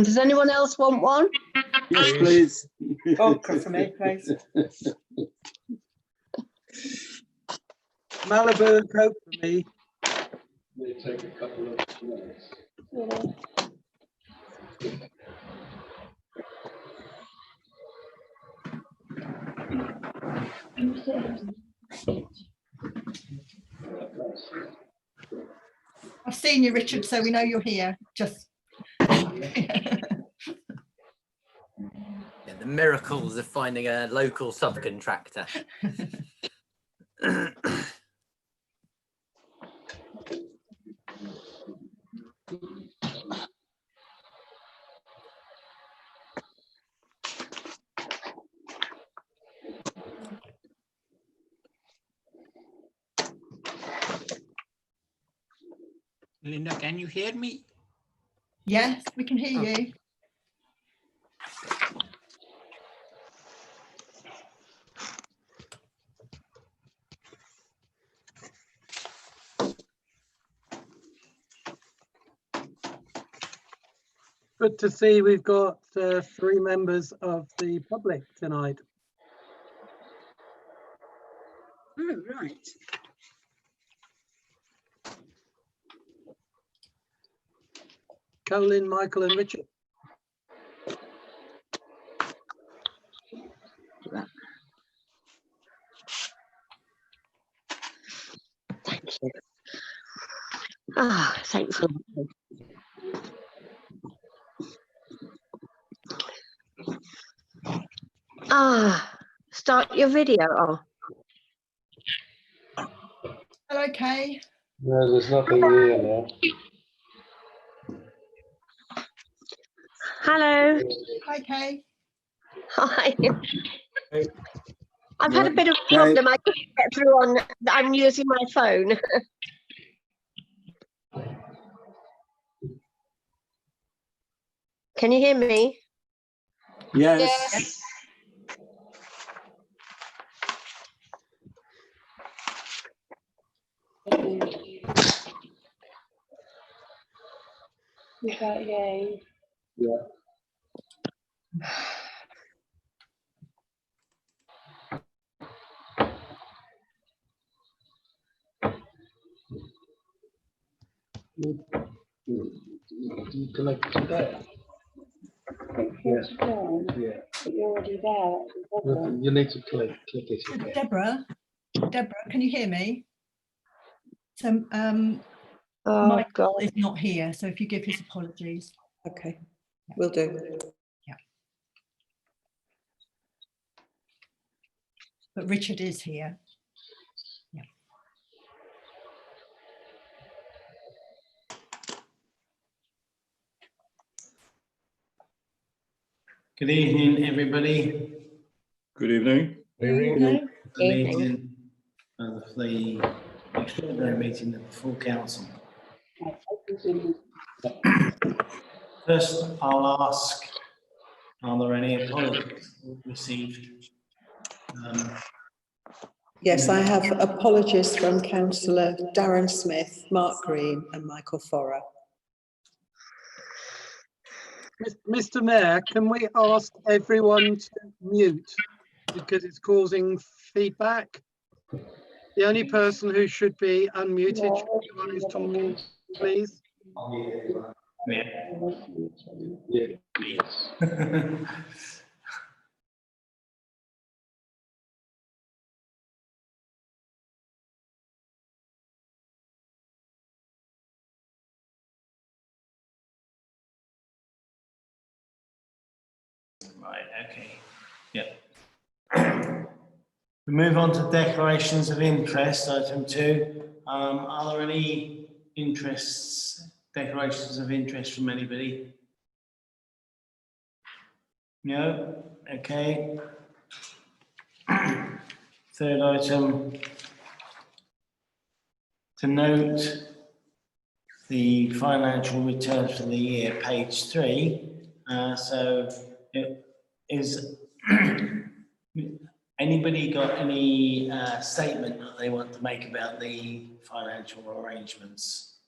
Does anyone else want one? Yes, please. Vodka for me, please. Malibu and Coke for me. May take a couple of minutes. I've seen you, Richard, so we know you're here. Just Yeah, the miracles of finding a local subcontractor. Linda, can you hear me? yes, we can hear you. Good to see we've got 3 members of the public tonight. Oh, right. Colin, Michael and Richard. Thank you. Ah, thanks a lot. Start your video off. Hello, Kay. No, there's nothing here now. Hello. Hi, Kay. Hi. Hey. I've had a bit of a Hey. problem. I couldn't get through on. I'm using my phone. Can you hear me? Yes. Without you. Yeah. You connect to that? Yes. Yeah. But you're already there. That's the problem. You need to click it again. Deborah, can you hear me? So Oh Michael God. is not here, so if you give his apologies. Okay, will do. But Richard is here. Good evening, everybody. Good evening. Evening. Meeting of the extraordinary meeting of the full council. First, I'll ask, are there any apologies received? Yes, I have apologies from Councillor Darren Smith, Mark Green and Michael Forrer. Mr. Mayor, can we ask everyone to mute because it's causing feedback? The only person who should be unmuted should be the one who's talking, please. Yeah. Right, okay. Yeah. We move on to declarations of interest, item 2. Are there any declarations of interest from anybody? No? Okay. Third item, to note the financial returns for the year, page 3. So it is anybody got any statement that they want to make about the financial arrangements?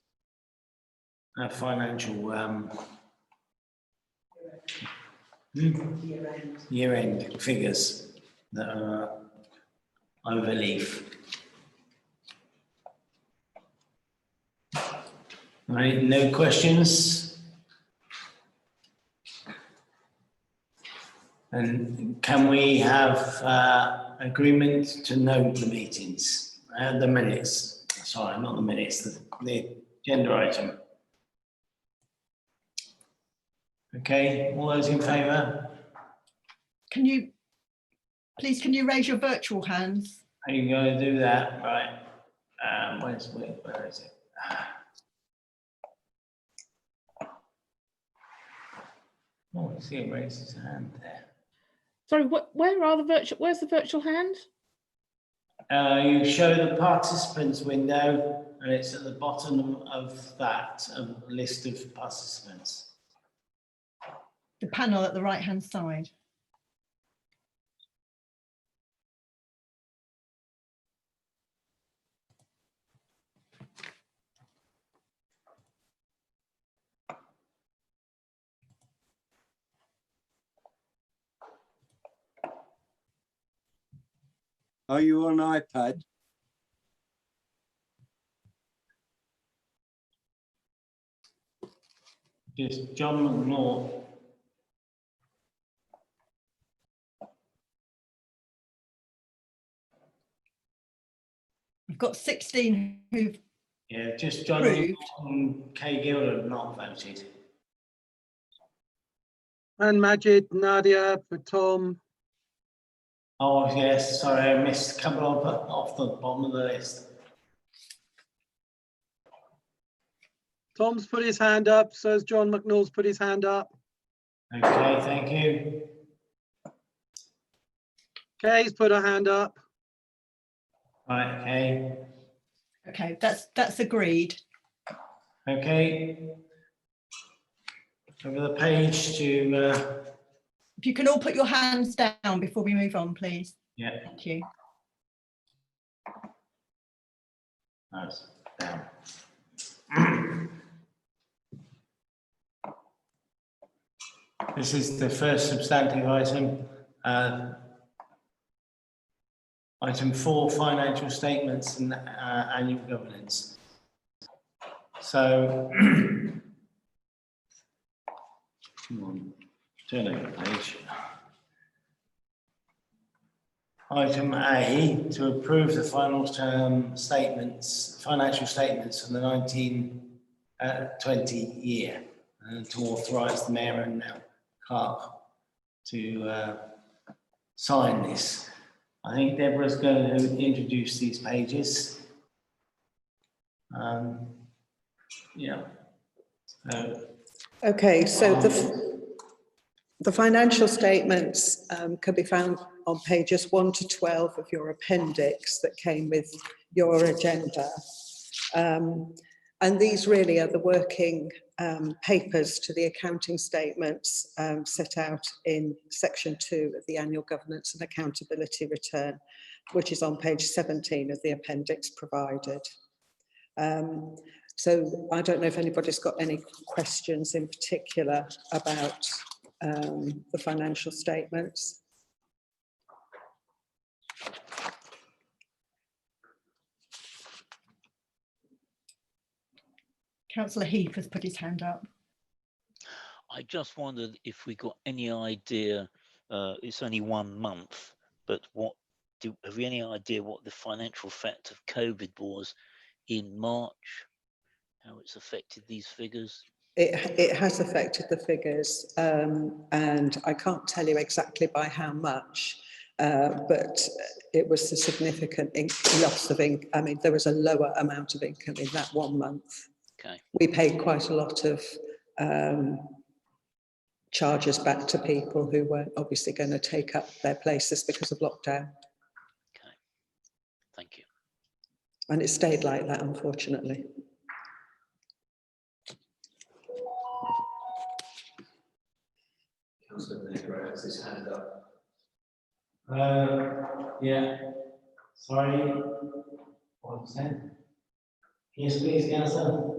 Financial Year-end figures that are over leaf. Right, no questions? And can we have agreement to note the meetings, the minutes? Sorry, not the minutes, the agenda item. Okay, all those in favour? Can you, please, can you raise your virtual hands? Are you going to do that? Right. Where is it? Oh, I see it raised his hand there. Sorry, where's the virtual hand? You show the participants window and it's at the bottom of that list of participants. The panel at the right-hand side. Are you on iPad? Just John McNaught. We've got 16 who've Yeah, just John approved. and Kay Gill have not voted. And Majid, Nadia, Tom. Oh, yes, sorry, I missed a couple off the bottom of the list. Tom's put his hand up, so has John McNaugh's put his hand up. Okay, thank you. Kay's put her hand up. Right, okay. Okay, that's agreed. Okay. Over the page to, If you can all put your hands down before we move on, please. yeah, Thank you. that's down. This is the first substantive item. Item 4, financial statements and annual governance. So, come on, turn over the page. Item A, to approve the final term statements, financial statements for the 1920 year, and to authorise the mayor and clerk to sign this. I think Deborah's going to introduce these pages. Yeah. Okay, so the financial statements can be found on pages 1 to 12 of your appendix that came with your agenda. And these really are the working papers to the accounting statements set out in section 2 of the annual governance and accountability return, which is on page 17 of the appendix provided. So I don't know if anybody's got any questions in particular about the financial statements. Councillor Heath has put his hand up. I just wondered if we got any idea, it's only 1 month, but have we any idea what the financial effect of COVID was in March? How it's affected these figures? It has affected the figures, and I can't tell you exactly by how much, but it was a significant loss of income. I mean, there was a lower amount of income in that 1 month. Okay. We paid quite a lot of charges back to people who weren't obviously going to take up their places because of lockdown. Okay, thank you. And it stayed like that, unfortunately. Councillor Negro has his hand up. Yeah, sorry. What was that? Yes, please, Councillor.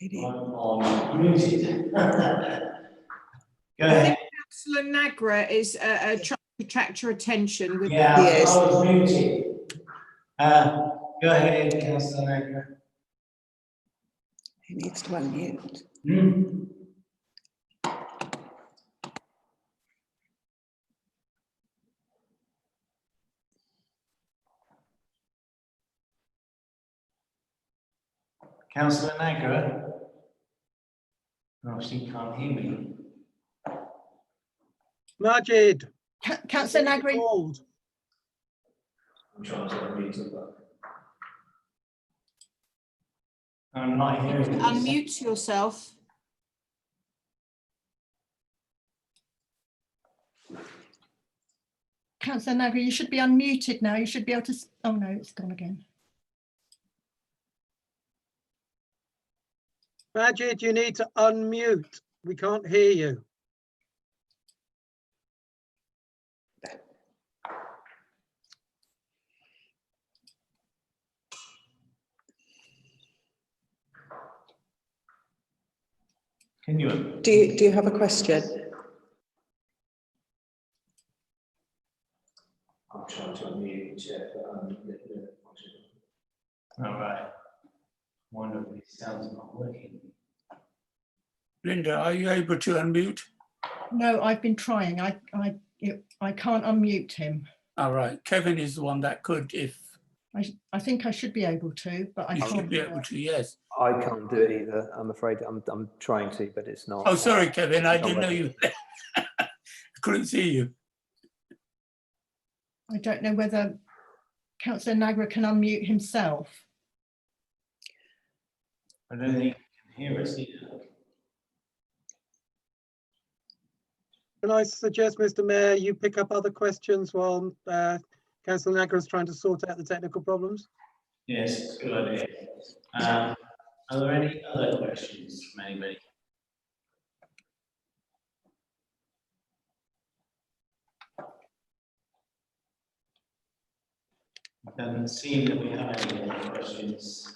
I'm muted. Go I ahead. think Councillor Nagra is trying to attract your attention with. Yeah, I Yes. was muted. Go ahead, Councillor Nagra. He needs to unmute. Councillor Nagra? Oh, she can't hear me. Majid. Councillor Nagri, Called. I'm trying to unmute her. I'm not hearing you. Unmute yourself. Councillor Nagri, you should be unmuted now. You should be able to. Oh no, it's gone again. Majid, you need to unmute. We can't hear you. Can you? Do you have a question? I'm trying to unmute, Chair, but all right. Wonder if it sounds not working. Linda, are you able to unmute? No, I've been trying. I can't unmute him. All right, Kevin is the one that could, if I think I should be able to, but I you can't. should be able to, yes. I can't do it either. I'm afraid I'm trying to, but it's not. Oh, sorry, Kevin, I it's not didn't know working. you. I couldn't see you. I don't know whether Councillor Nagra can unmute himself. I don't think you can hear us either. Can I suggest, Mr. Mayor, you pick up other questions while Councillor Nagra is trying to sort out the technical problems? Yes, good idea. Are there any other questions from anybody? It doesn't seem that we have any other questions.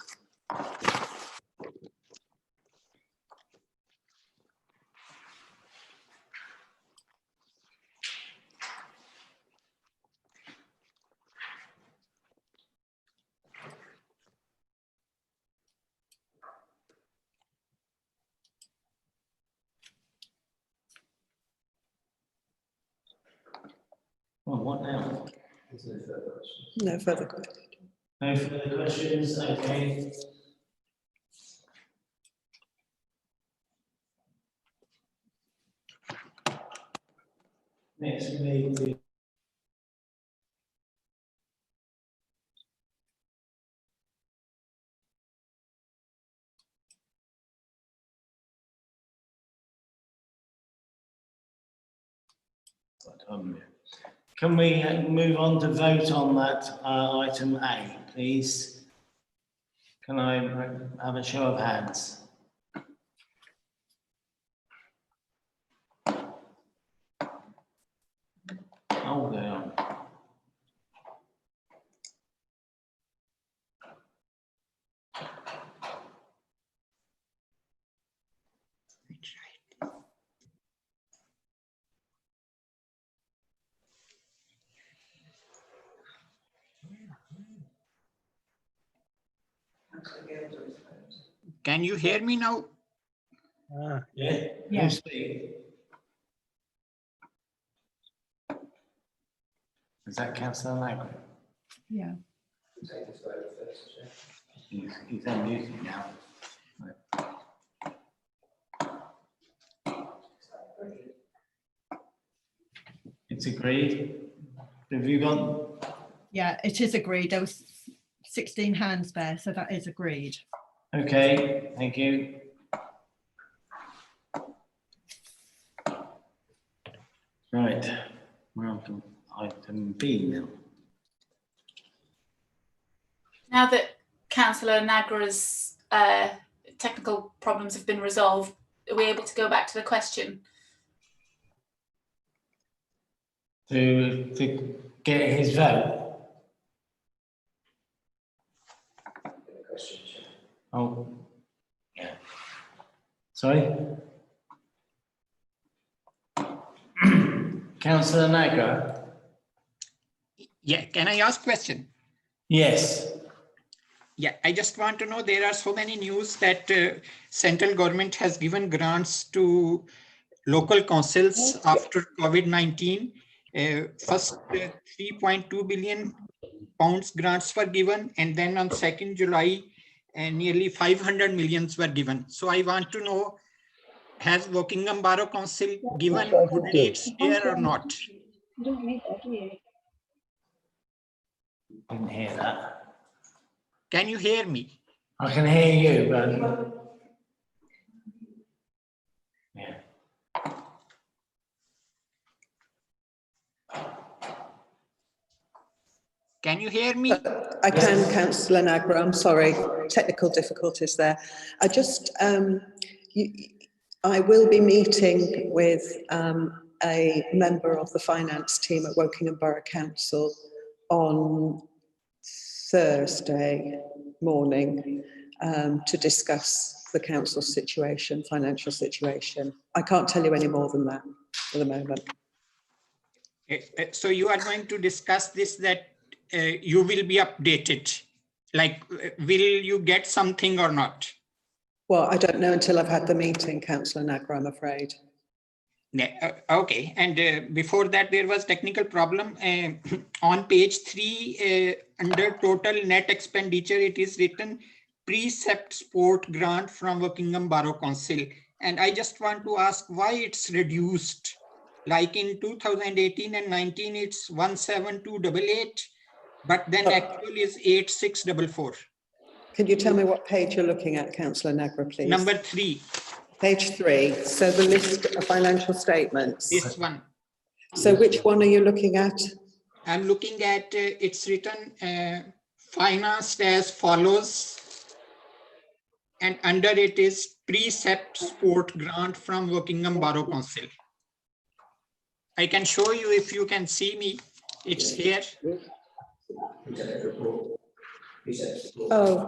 Well, what now? There's no further questions. No further questions. No further questions, okay. Next, we need to. Can we move on to vote on that item A, please? Can I have a show of hands? Hold on. Can you hear me now? Yeah. Yeah. You speak. Is that Councillor Nagra? Yeah. He's unmuted now. It's agreed. Have you got? Yeah, it is agreed. There was 16 hands there, so that is agreed. Okay, thank you. Right, we're on to item B now. Now that Councillor Nagra's technical problems have been resolved, are we able to go back to the question? To get his vote. Oh, yeah. Sorry? Councillor Nagra? Yeah, can I ask question? Yes. Yeah, I just want to know, there are so many news that central government has given grants to local councils after COVID-19. First, 3.2 billion pounds grants were given, and then on 2nd July, nearly 500 millions were given. So I want to know, has Wokingham Borough Council given good rates here or not? You don't need that, do you? Didn't hear that. Can you hear me? I can hear you, but yeah. Can you hear me? I can, Councillor Nagra, I'm sorry, technical difficulties there. I just, I will be meeting with a member of the finance team at Wokingham Borough Council on Thursday morning to discuss the council's situation, financial situation. I can't tell you any more than that for the moment. So you are going to discuss this, that you will be updated, like will you get something or not? Well, I don't know until I've had the meeting, Councillor Nagra, I'm afraid. Okay, and before that there was technical problem. On page 3, under total net expenditure, it is written precept support grant from Wokingham Borough Council. And I just want to ask why it's reduced. Like in 2018 and 19, it's 17288, but then actual is 8644. Can you tell me what page you're looking at, Councillor Nagra, please? Number 3. Page 3, so the list of financial statements. This one. So which one are you looking at? I'm looking at, it's written financed as follows, and under it is precept support grant from Wokingham Borough Council. I can show you if you can see me, it's here. Oh,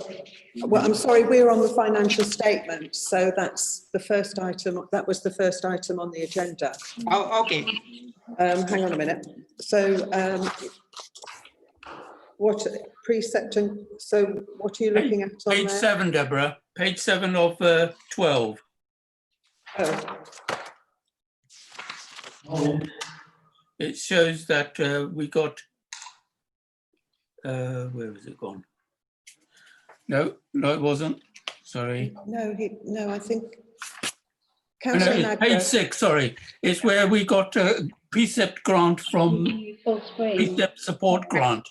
well, I'm sorry, we're on the financial statement, so that's the first item, that was the first item on the agenda. Oh, okay. Hang on a minute. So, what precept and, so what are you looking at on Page there? 7, Deborah. Page 7 of 12. Oh. It shows that we got, where has it gone? No, it wasn't. Sorry. No, I think. Oh, no, Councillor it's Nagra. page 6, sorry. It's where we got a precept grant from precept support grant,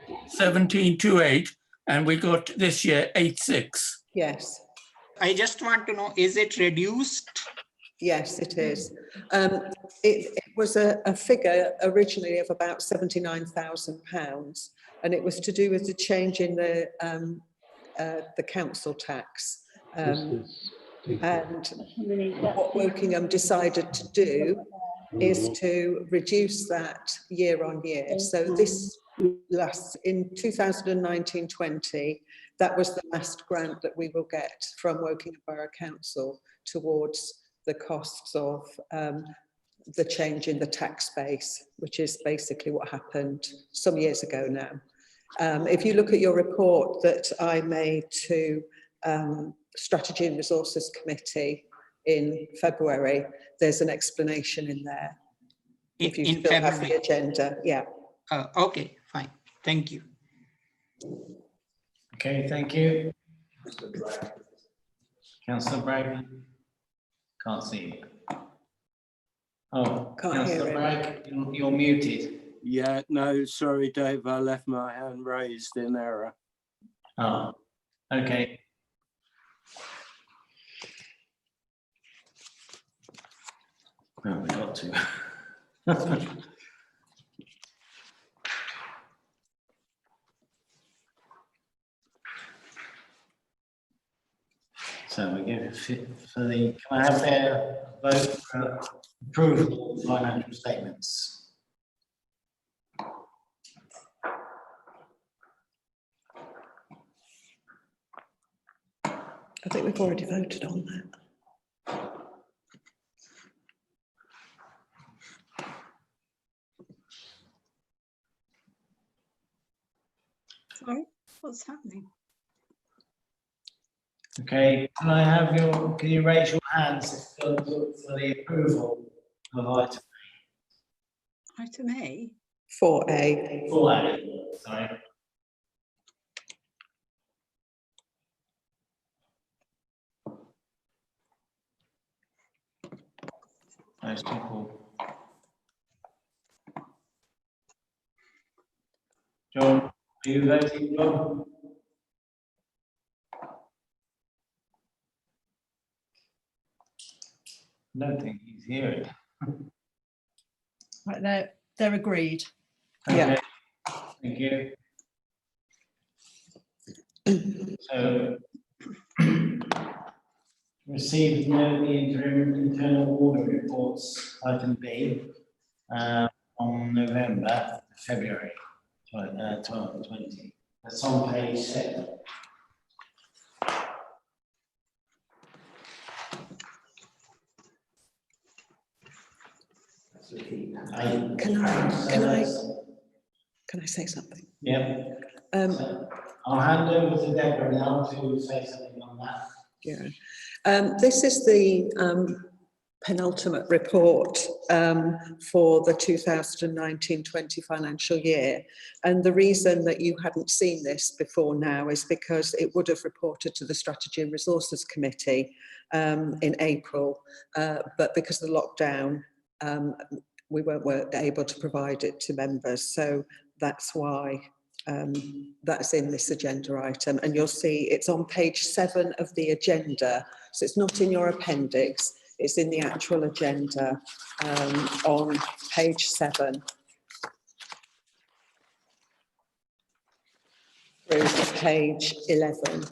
1728, and we got this year 86. Yes. I just want to know, is it reduced? Yes, it is. It was a figure originally of about £79,000, and it was to do with the change in the council tax. And what Wokingham decided to do is to reduce that year on year. So this last, in 2019-20, that was the last grant that we will get from Wokingham Borough Council towards the costs of the change in the tax base, which is basically what happened some years ago now. If you look at your report that I made to Strategy and Resources Committee in February, there's an explanation in there. If you still have the agenda, yeah. Okay, fine. Thank you. Okay, thank you. Councillor Bragg. Can't see you. Oh, Can't hear Councillor him. Bragg, you're muted. Yeah, no, sorry, Dave, I left my hand raised in error. Oh, okay. Well, we got to. So we go for the, can I have their vote for approval of financial statements? I think we've already voted on that. What's happening? Okay, can you raise your hands for the approval of item Item A. 4A. 4A? Sorry. Those people. John, are you voting, John? I don't think he's hearing. Right, they're agreed. Okay, thank you. So, received the interim internal audit reports, item B, on February 2020. That's on page 7. Can I say something? Yeah. I'll hand over to Deborah now to say something on that. Yeah. This is the penultimate report for the 2019-20 financial year. And the reason that you hadn't seen this before now is because it would have reported to the Strategy and Resources Committee in April, but because of the lockdown, we weren't able to provide it to members. So that's why that's in this agenda item. And you'll see it's on page 7 of the agenda. So it's not in your appendix, it's in the actual agenda on page 7. Through to page 11.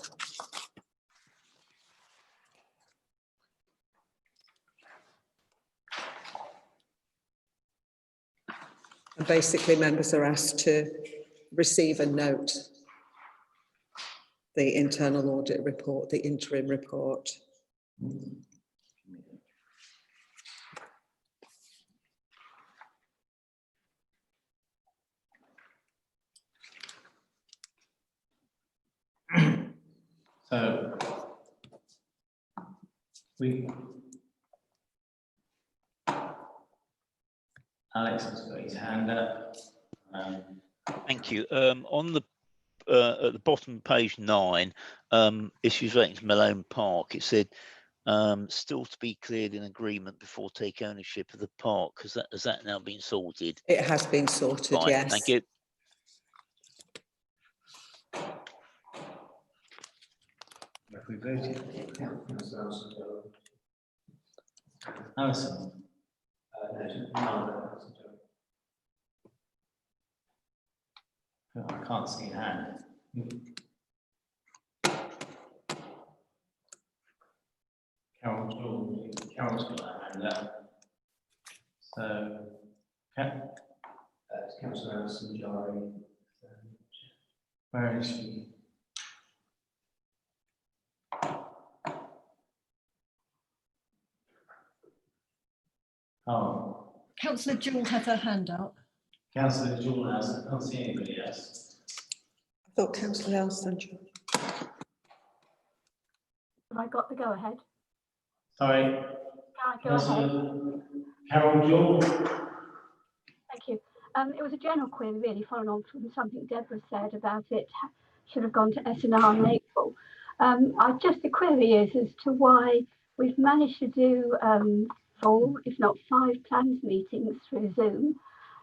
And basically members are asked to receive and note the internal audit report, the interim report. So, Alex has got his hand up. Thank you. On the at the bottom of page 9, issues relating to Malone Park, it said still to be cleared in agreement before take ownership of the park. Has that now been sorted? It has been sorted, Fine, yes. thank you. Have we voted? Alison? I can't see a hand. Carol's got her hand up. So, Councillor Alison Jari. Where is she? Oh. Councillor Jewell has her hand up. Councillor Jewell has. I can't see anybody else. I thought Councillor Alison. Have I got the go ahead? Sorry. Can I go ahead? Carol Jewell. Thank you. It was a general query, really, following on from something Deborah said about it should have gone to S&R in April. The query is as to why we've managed to do 4, if not 5 plans meetings through Zoom.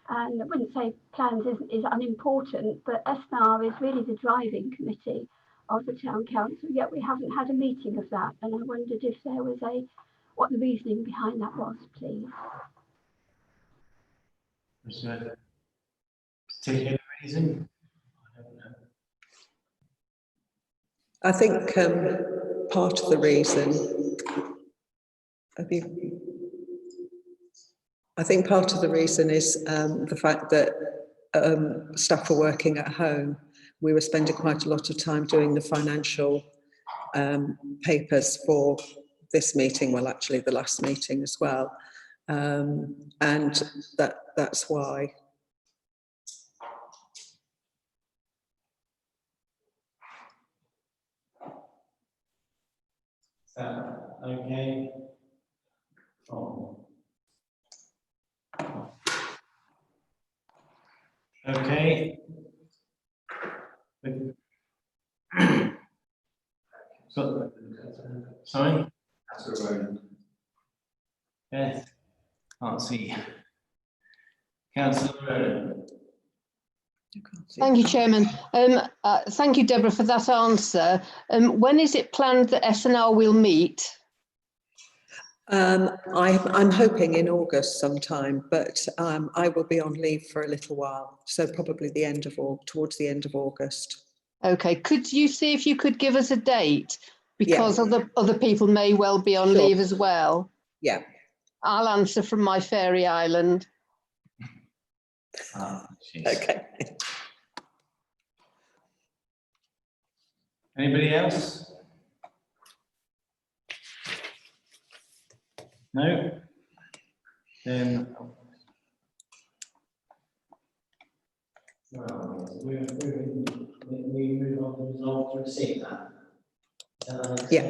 And I wouldn't say plans is unimportant, but S&R is really the driving committee of the town council, yet we haven't had a meeting of that. And I wondered if there was what the reasoning behind that was, please. Was there a particular reason? I don't know. I think part of the reason, I think part of the reason is the fact that staff are working at home. We were spending quite a lot of time doing the financial papers for this meeting, well, actually the last meeting as well. And that's why. Okay. Oh. Okay. So, sorry? Yes, can't see. Councillor Rowan. Thank you, Chairman. Thank you, Deborah, for that answer. When is it planned that SNR will meet? I'm hoping in August sometime, but I will be on leave for a little while, so probably towards the end of August. Okay, could you see if you could give us a date? Because Yeah. other people may well be on Sure. leave as well. Yeah. I'll answer from my fairy island. Okay. Anybody else? No? Then. Well, we move on to resolve to receive that. Yeah.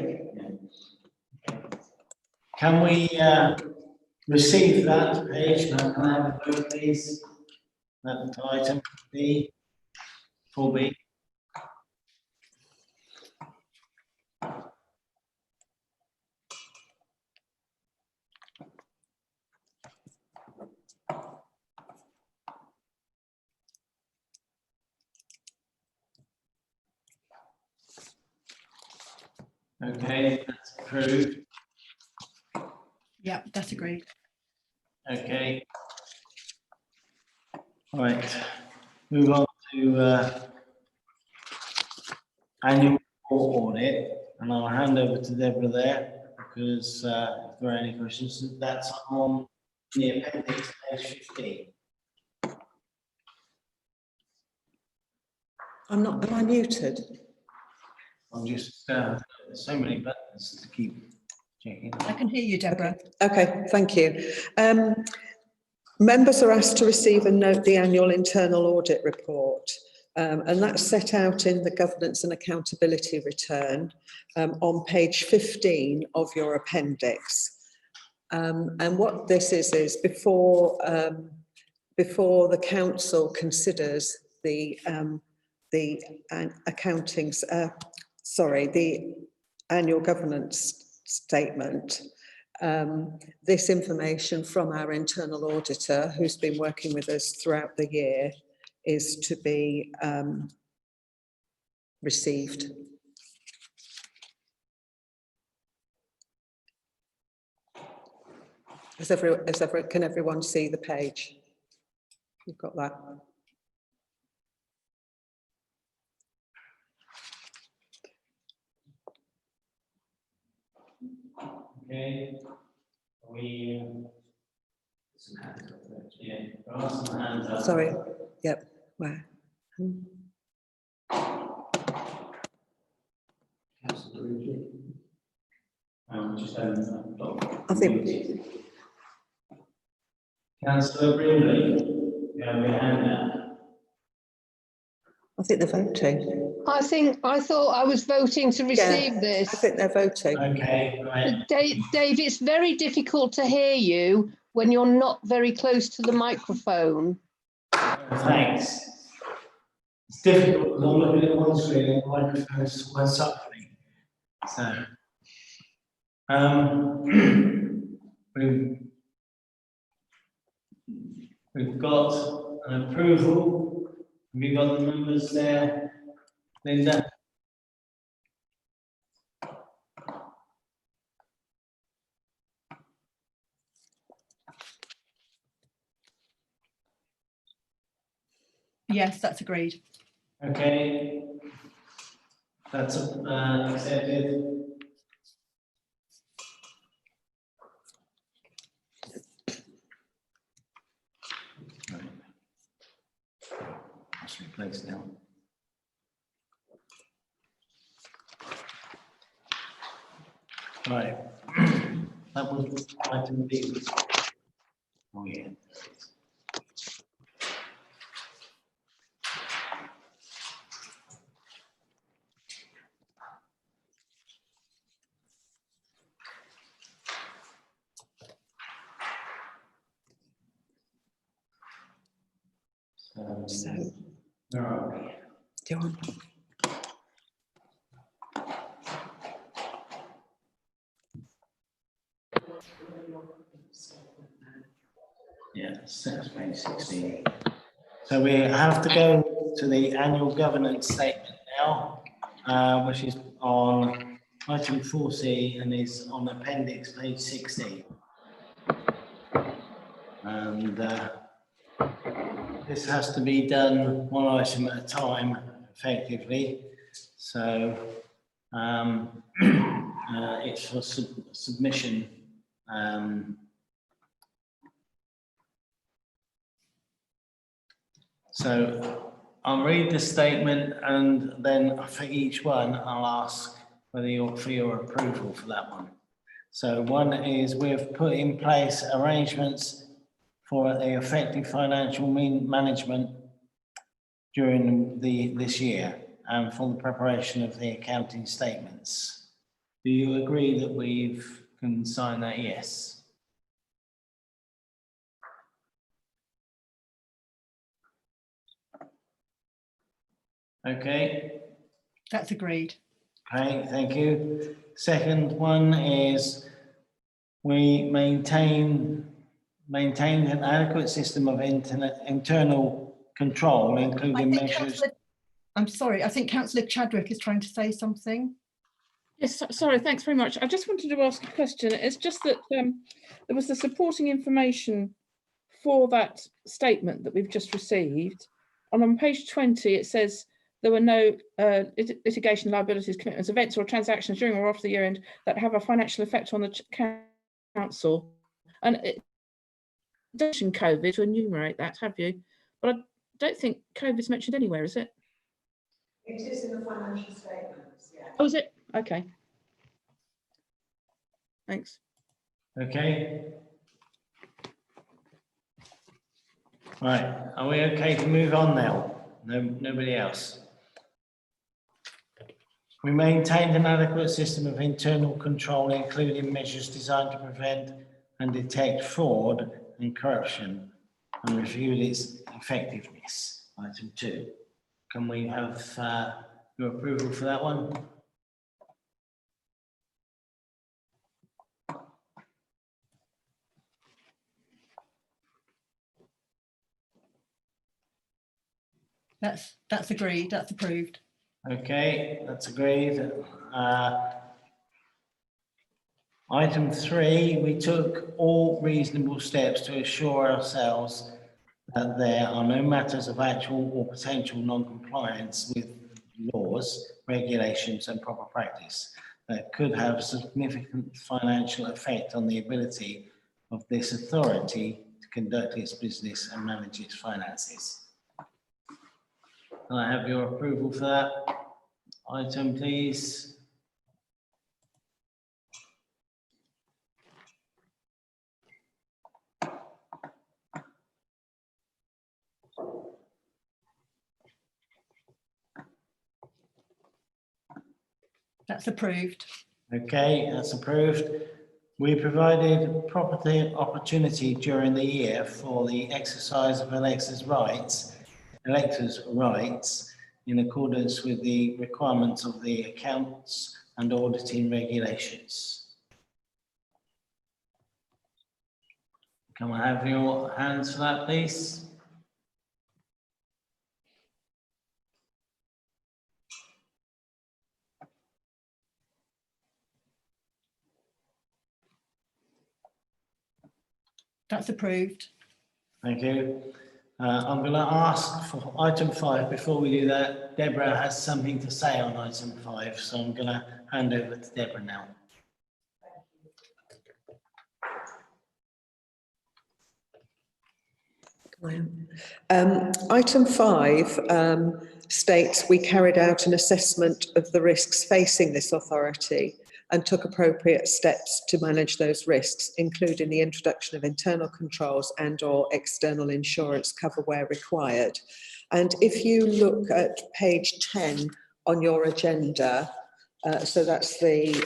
Can we receive that page? Can I have a vote, please? That item B, 4B. Okay, that's approved. Yeah, that's agreed. Okay. All right, move on to annual report audit, and I'll hand over to Deborah there because if there are any questions, that's on the appendix, page 15. Am I muted? I'm just, so many buttons to keep checking. I can hear you, Deborah. Okay, thank you. Members are asked to receive and note the annual internal audit report, and that's set out in the governance and accountability return on page 15 of your appendix. And what this is before the council considers the annual governance statement. This information from our internal auditor, who's been working with us throughout the year, is to be received. Can everyone see the page? You've got that. Okay, we some hands up there. Yeah, there are some hands up. Sorry. Yep. Where? Just open that. I think. Councillor Brindley, you have your hand up. I think they're voting. I thought I was voting to receive this. I think they're voting. Okay, right. Dave, it's very difficult to hear you when you're not very close to the microphone. Thanks. It's difficult because I'm looking at one screen and the microphone's suffering. So, we've got an approval. Have you got the numbers there, Linda? Yes, that's agreed. Okay. That's accepted. That's replaced now. Right. That was item B. Oh yeah. So, where are we? do you want? Yeah, page 16. So we have to go to the annual governance statement now, which is on item 4C and is on appendix page 16. And this has to be done one item at a time, effectively. So it's for submission. So I'll read the statement, and then for each one, I'll ask whether for your approval for that one. So one is we've put in place arrangements for the effective financial management during this year and for the preparation of the accounting statements. Do you agree that we can sign that? Yes. Okay. That's agreed. Okay, thank you. Second one is we maintained an adequate system of internal control, including measures. I'm sorry, I think Councillor Chadwick is trying to say something. Yes, sorry, thanks very much. I just wanted to ask a question. It's just that there was the supporting information for that statement that we've just received. And on page 20, it says there were no litigation liabilities, commitments, events or transactions during or after the year end that have a financial effect on the council. And it doesn't COVID to enumerate that, have you? But I don't think COVID's mentioned anywhere, is it? It is in the financial statements, yeah. Oh, is it? Okay. Thanks. Okay. Right, are we okay to move on now? No, nobody else. We maintained an adequate system of internal control, including measures designed to prevent and detect fraud and corruption, and reviewed its effectiveness. Item 2. Can we have your approval for that one? That's agreed. That's approved. Okay, that's agreed. Item 3, we took all reasonable steps to assure ourselves that there are no matters of actual or potential non-compliance with laws, regulations and proper practice that could have significant financial effect on the ability of this authority to conduct its business and manage its finances. Can I have your approval for that item, please? That's approved. Okay, that's approved. We provided property opportunity during the year for the exercise of electors' rights in accordance with the requirements of the accounts and auditing regulations. Can I have your hands for that, please? That's approved. Thank you. I'm going to ask for item 5. Before we do that, Deborah has something to say on item 5, so I'm going to hand over to Deborah now. Item 5 states we carried out an assessment of the risks facing this authority and took appropriate steps to manage those risks, including the introduction of internal controls and/or external insurance cover where required. And if you look at page 10 on your agenda, so that's the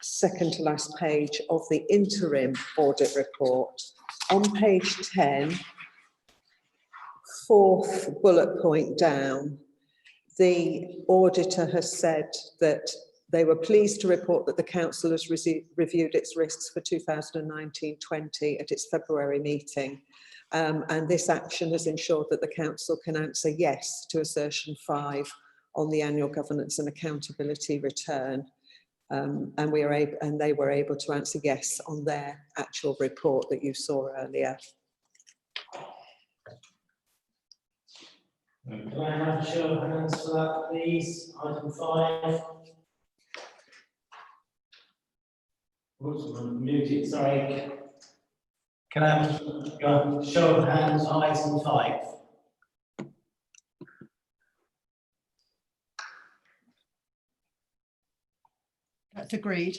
second to last page of the interim audit report. On page 10, fourth bullet point down, the auditor has said that they were pleased to report that the council has reviewed its risks for 2019-20 at its February meeting. And this action has ensured that the council can answer yes to assertion 5 on the annual governance and accountability return. And they were able to answer yes on their actual report that you saw earlier. Can I have a show of hands for that, please? Item 5. Oops, I'm muted, sorry. Can I have a show of hands on item 5? That's agreed.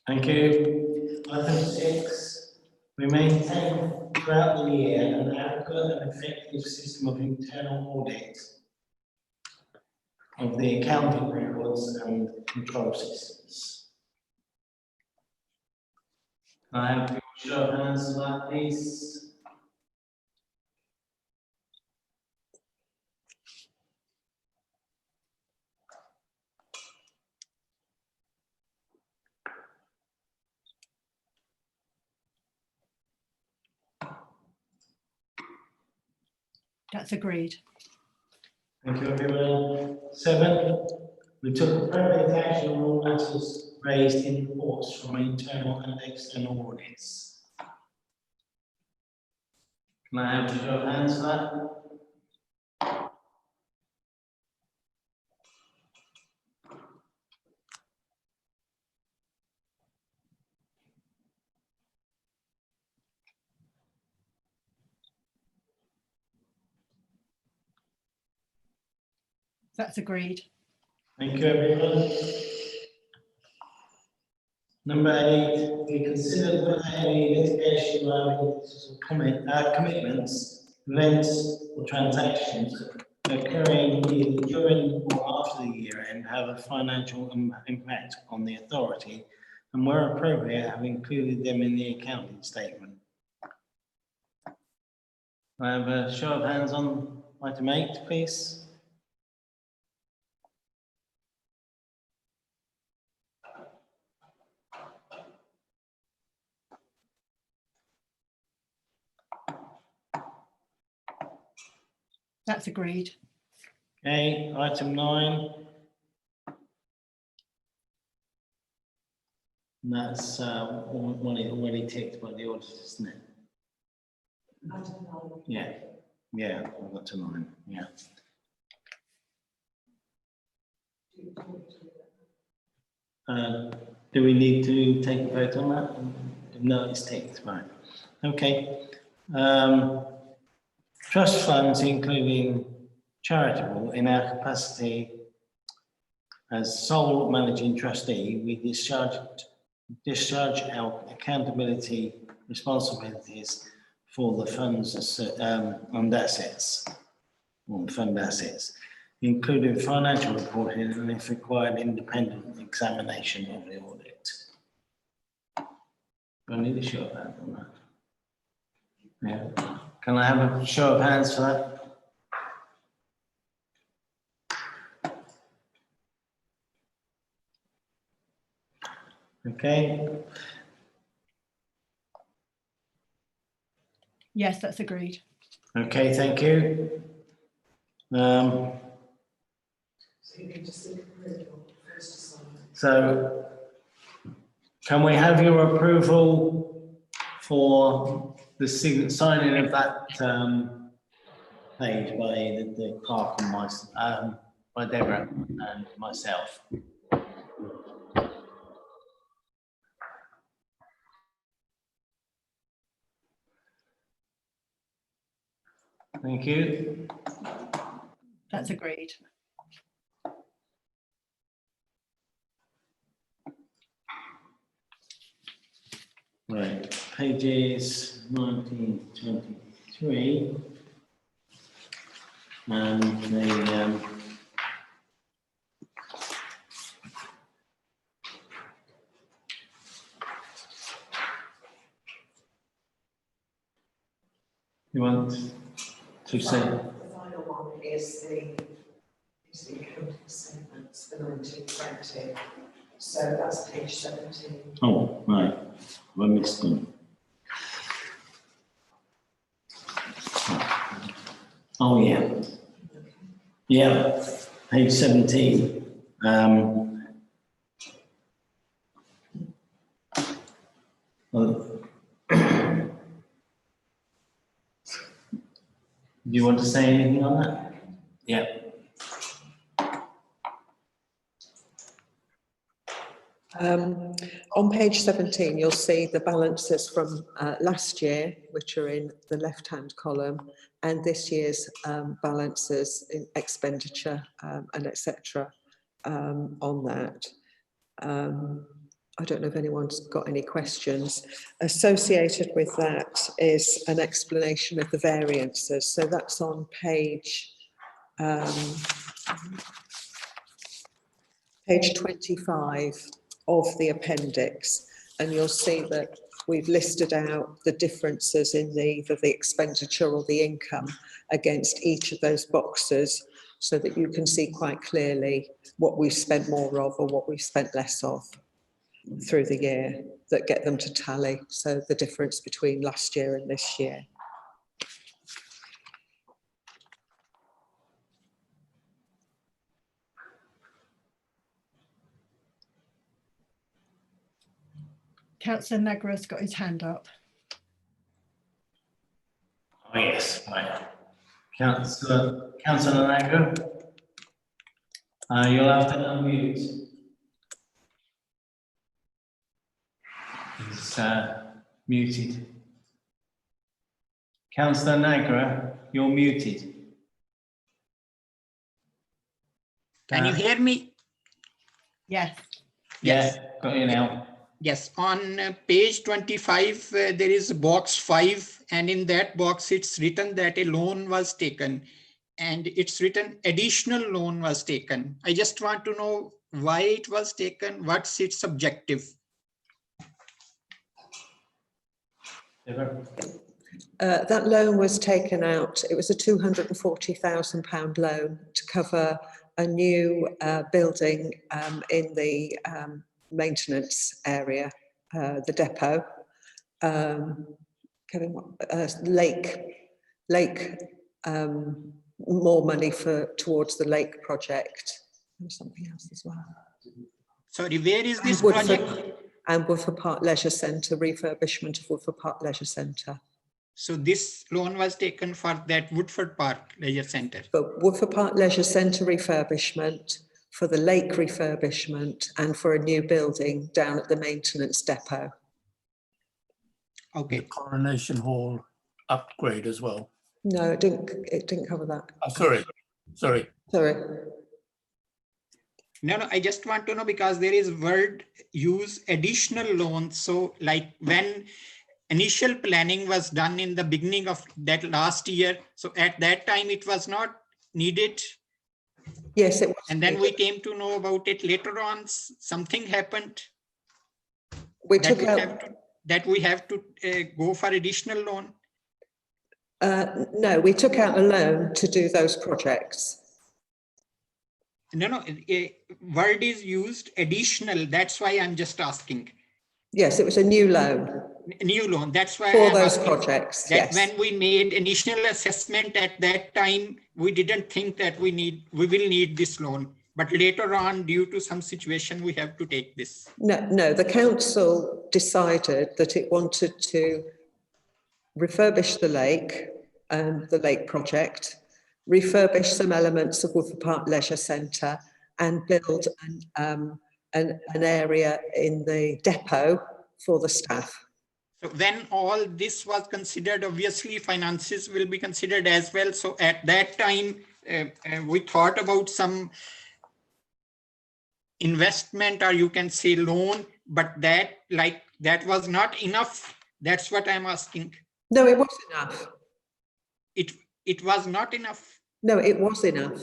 Thank you. Item 6. We maintain throughout the year an adequate and effective system of internal audit of the accounting records and control systems. Can I have a show of hands for that, please? That's agreed. Thank you, everyone. 7. We took appropriate action on all matters raised in reports from internal and external audits. Can I have a show of hands for that? That's agreed. Thank you, everyone. Number 8, we considered whether any litigation commitments, events, or transactions occurring either during or after the year end have a financial impact on the authority, and where appropriate, have included them in the accounting statement. I have a show of hands on item 8, please. That's agreed. Okay, item 9. And that's already ticked by the auditors, isn't it? Yeah, yeah, I've got to 9, yeah. Do we need to take a vote on that? No, it's ticked, right. Okay. Trust funds, including charitable, in our capacity as sole managing trustee, we discharge our accountability responsibilities for the funds and assets, or fund assets, including financial reporting and, if required, independent examination of the audit. Do I need a show of hands on that? Yeah. Can I have a show of hands for that? Okay. Yes, that's agreed. Okay, thank you. So, can we have your approval for the signing of that page by the clerk and by Deborah and myself? Thank you. That's agreed. Right, pages 19, 23, and the you want to say. The final one is the accounting statements for 1920. So that's page 17. Oh, right. I missed them. Oh, yeah. Yeah, page 17. Well, do you want to say anything on that? Yeah. On page 17, you'll see the balances from last year, which are in the left-hand column, and this year's balances in expenditure and etc. On that. I don't know if anyone's got any questions. Associated with that is an explanation of the variances. So that's on page 25 of the appendix, and you'll see that we've listed out the differences in either the expenditure or the income against each of those boxes, so that you can see quite clearly what we've spent more of or what we've spent less of through the year, that get them to tally. So the difference between last year and this year. Councillor Nagra's got his hand up. Oh, yes, right. Councillor Nagra, you'll have to unmute. He's muted. Councillor Nagra, you're muted. Can you hear me? Yes. Yes, got you now. Yes, on page 25, there is box 5, and in that box it's written that a loan was taken, and it's written additional loan was taken. I just want to know why it was taken, what's its objective? That loan was taken out. It was a £240,000 loan to cover a new building in the maintenance area, the depot. Kevin, lake, more money towards the lake project. There's something else as well. Sorry, where is this project? And Woodford Park Leisure Centre, refurbishment of Woodford Park Leisure Centre. So this loan was taken for that Woodford Park Leisure Centre. But Woodford Park Leisure Centre refurbishment, for the lake refurbishment, and for a new building down at the maintenance depot. Okay. The Coronation Hall upgrade as well. No, it didn't cover that. Oh, sorry. No, I just want to know, because there is word use additional loans. So like when initial planning was done in the beginning of that last year, so at that time it was not needed. Yes, it was. And then we came to know about it later on. Something happened. That we have to go for additional loan. No, we took out a loan to do those projects. No, word is used additional. That's why I'm just asking. Yes, it was a new loan. New loan. That's why for those projects. That yes. When we made initial assessment at that time, we didn't think that we will need this loan. But later on, due to some situation, we have to take this. No, the council decided that it wanted to refurbish the lake project, refurbish some elements of Woodford Park Leisure Centre, and build an area in the depot for the staff. So when all this was considered, obviously finances will be considered as well. So at that time, we thought about some investment, or you can say loan, but that was not enough. That's what I'm asking. No, it was enough. It was not enough. No, it was enough.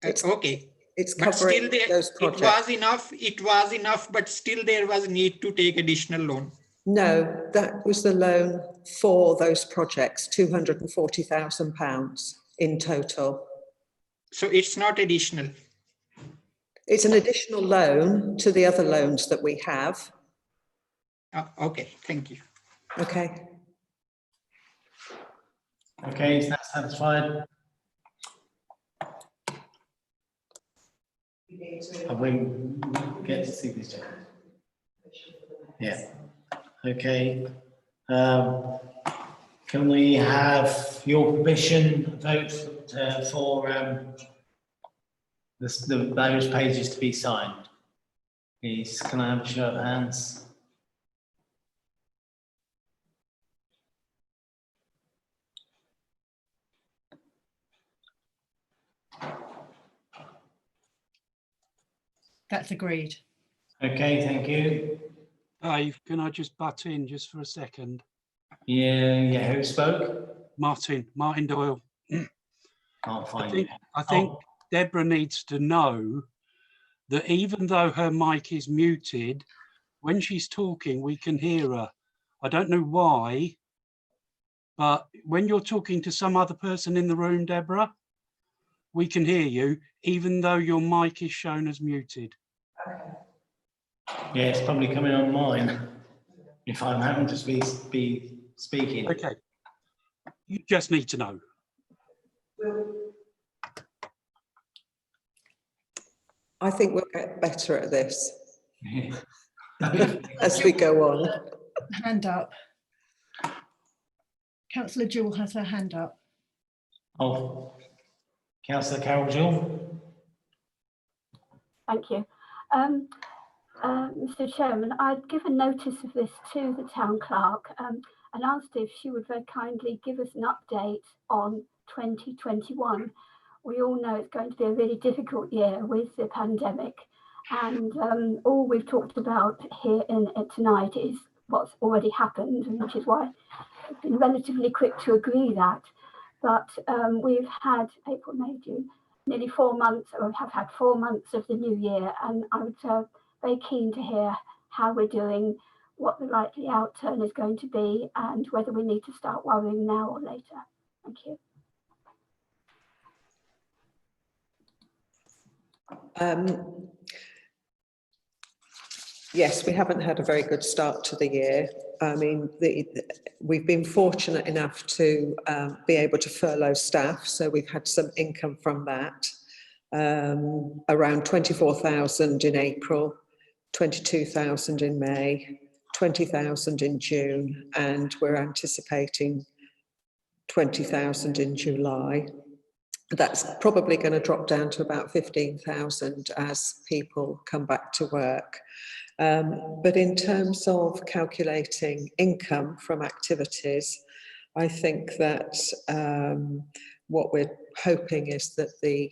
Okay. It's but covering still those projects. It was enough, but still there was need to take additional loan. No, that was the loan for those projects, £240,000 in total. So it's not additional. It's an additional loan to the other loans that we have. Okay, thank you. Okay. Okay, is that satisfied? Have we get the signature? Yeah. Okay. Can we have your permission vote for those pages to be signed? Please, can I have a show of hands? That's agreed. Okay, thank you. Dave, can I just butt in just for a second? Yeah, who spoke? Martin Doyle. Can't find it. I think Deborah needs to know that even though her mic is muted, when she's talking, we can hear her. I don't know why, but when you're talking to some other person in the room, Deborah, we can hear you, even though your mic is shown as muted. Yeah, it's probably coming on mine if I'm having to be speaking. Okay. You just need to know. I think we'll get better at this as we go on. Hand up. Councillor Jewell has her hand up. Oh, Councillor Carol Jewell. Thank you. Mr. Chairman, I'd given notice of this to the town clerk and asked if she would very kindly give us an update on 2021. We all know it's going to be a really difficult year with the pandemic, and all we've talked about here in it tonight is what's already happened, and which is why I've been relatively quick to agree that. But we've had April, May, June, nearly 4 months, or have had 4 months of the new year, and I would very keen to hear how we're doing, what the likely outturn is going to be, and whether we need to start worrying now or later. Thank you. Yes, we haven't had a very good start to the year. I mean, we've been fortunate enough to be able to furlough staff, so we've had some income from that. Around 24,000 in April, 22,000 in May, 20,000 in June, and we're anticipating 20,000 in July. That's probably going to drop down to about 15,000 as people come back to work. But in terms of calculating income from activities, I think that what we're hoping is that the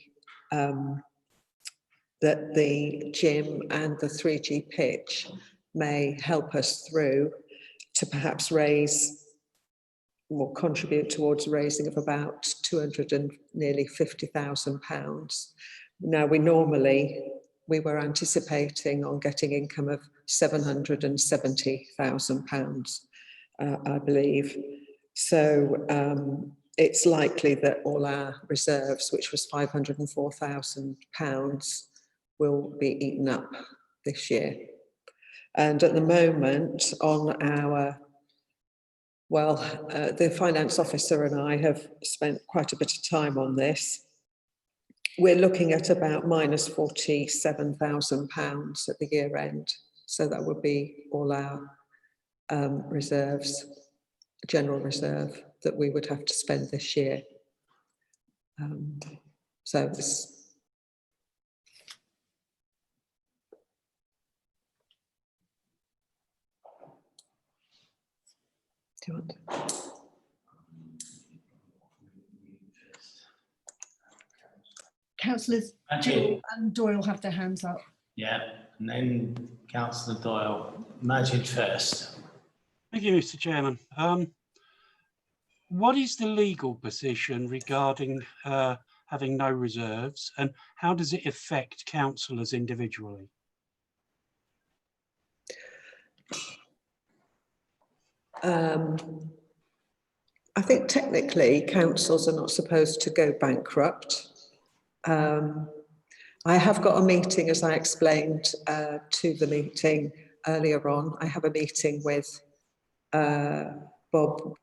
gym and the 3G pitch may help us through to perhaps raise or contribute towards raising of about nearly £50,000. Now, we were anticipating on getting income of £770,000, I believe. So it's likely that all our reserves, which was £504,000, will be eaten up this year. And at the moment on our, the finance officer and I have spent quite a bit of time on this. We're looking at about minus £47,000 at the year end. So that would be all our reserves, general reserve, that we would have to spend this year. So this. Do you want to? Councillors Jewell and Doyle have their hands up. Yeah, and then Councillor Doyle. Majid first. Thank you, Mr. Chairman. What is the legal position regarding having no reserves, and how does it affect councillors individually? I think technically councils are not supposed to go bankrupt. I have got a meeting, as I explained to the meeting earlier on. I have a meeting with Bob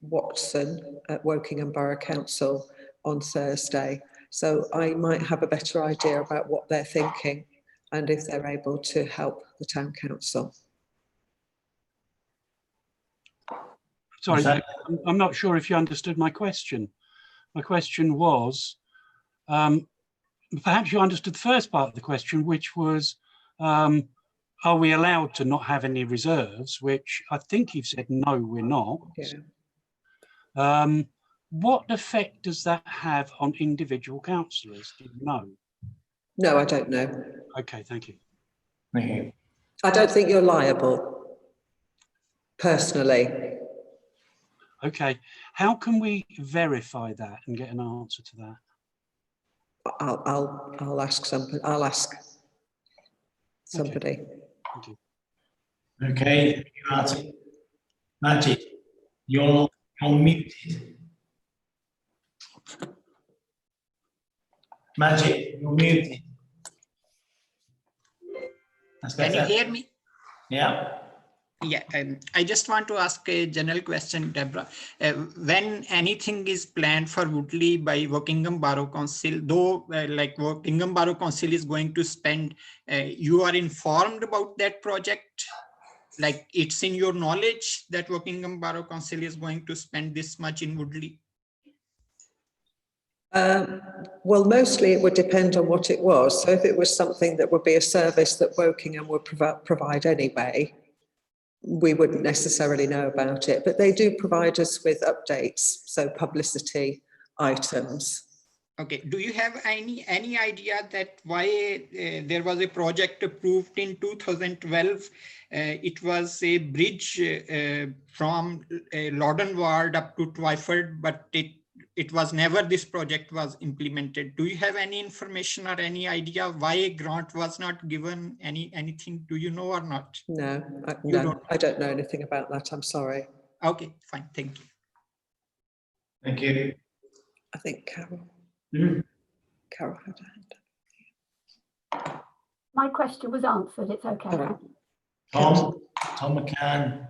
Watson at Wokingham Borough Council on Thursday. So I might have a better idea about what they're thinking and if they're able to help the town council. Sorry, I'm not sure if you understood my question. My question was, perhaps you understood the first part of the question, which was, are we allowed to not have any reserves? Which I think you've said, no, we're not. Yeah. What effect does that have on individual councillors? Do you know? No, I don't know. Okay, thank you. Thank you. I don't think you're liable, personally. Okay, how can we verify that and get an answer to that? I'll ask somebody. I'll ask somebody. Okay. Thank you. Okay, thank you, Martin. Majid, you're muted. Majid, you're muted. That's Can you better. hear me? Yeah. Yeah, I just want to ask a general question, Deborah. When anything is planned for Woodley by Wokingham Borough Council, though like Wokingham Borough Council is going to spend, you are informed about that project? Like it's in your knowledge that Wokingham Borough Council is going to spend this much in Woodley? Well, mostly it would depend on what it was. So if it was something that would be a service that Wokingham would provide anyway, we wouldn't necessarily know about it, but they do provide us with updates, so publicity items. Okay, do you have any idea that why there was a project approved in 2012? It was a bridge from Loudon Ward up to Twyford, but it was never, this project was implemented. Do you have any information or any idea why a grant was not given? Anything, do you know or not? No, don't. I don't know anything about that. I'm sorry. Okay, fine. Thank you. Thank you. I think Carol. Carol had a hand. My question was answered. It's okay. All right. Tom McCann.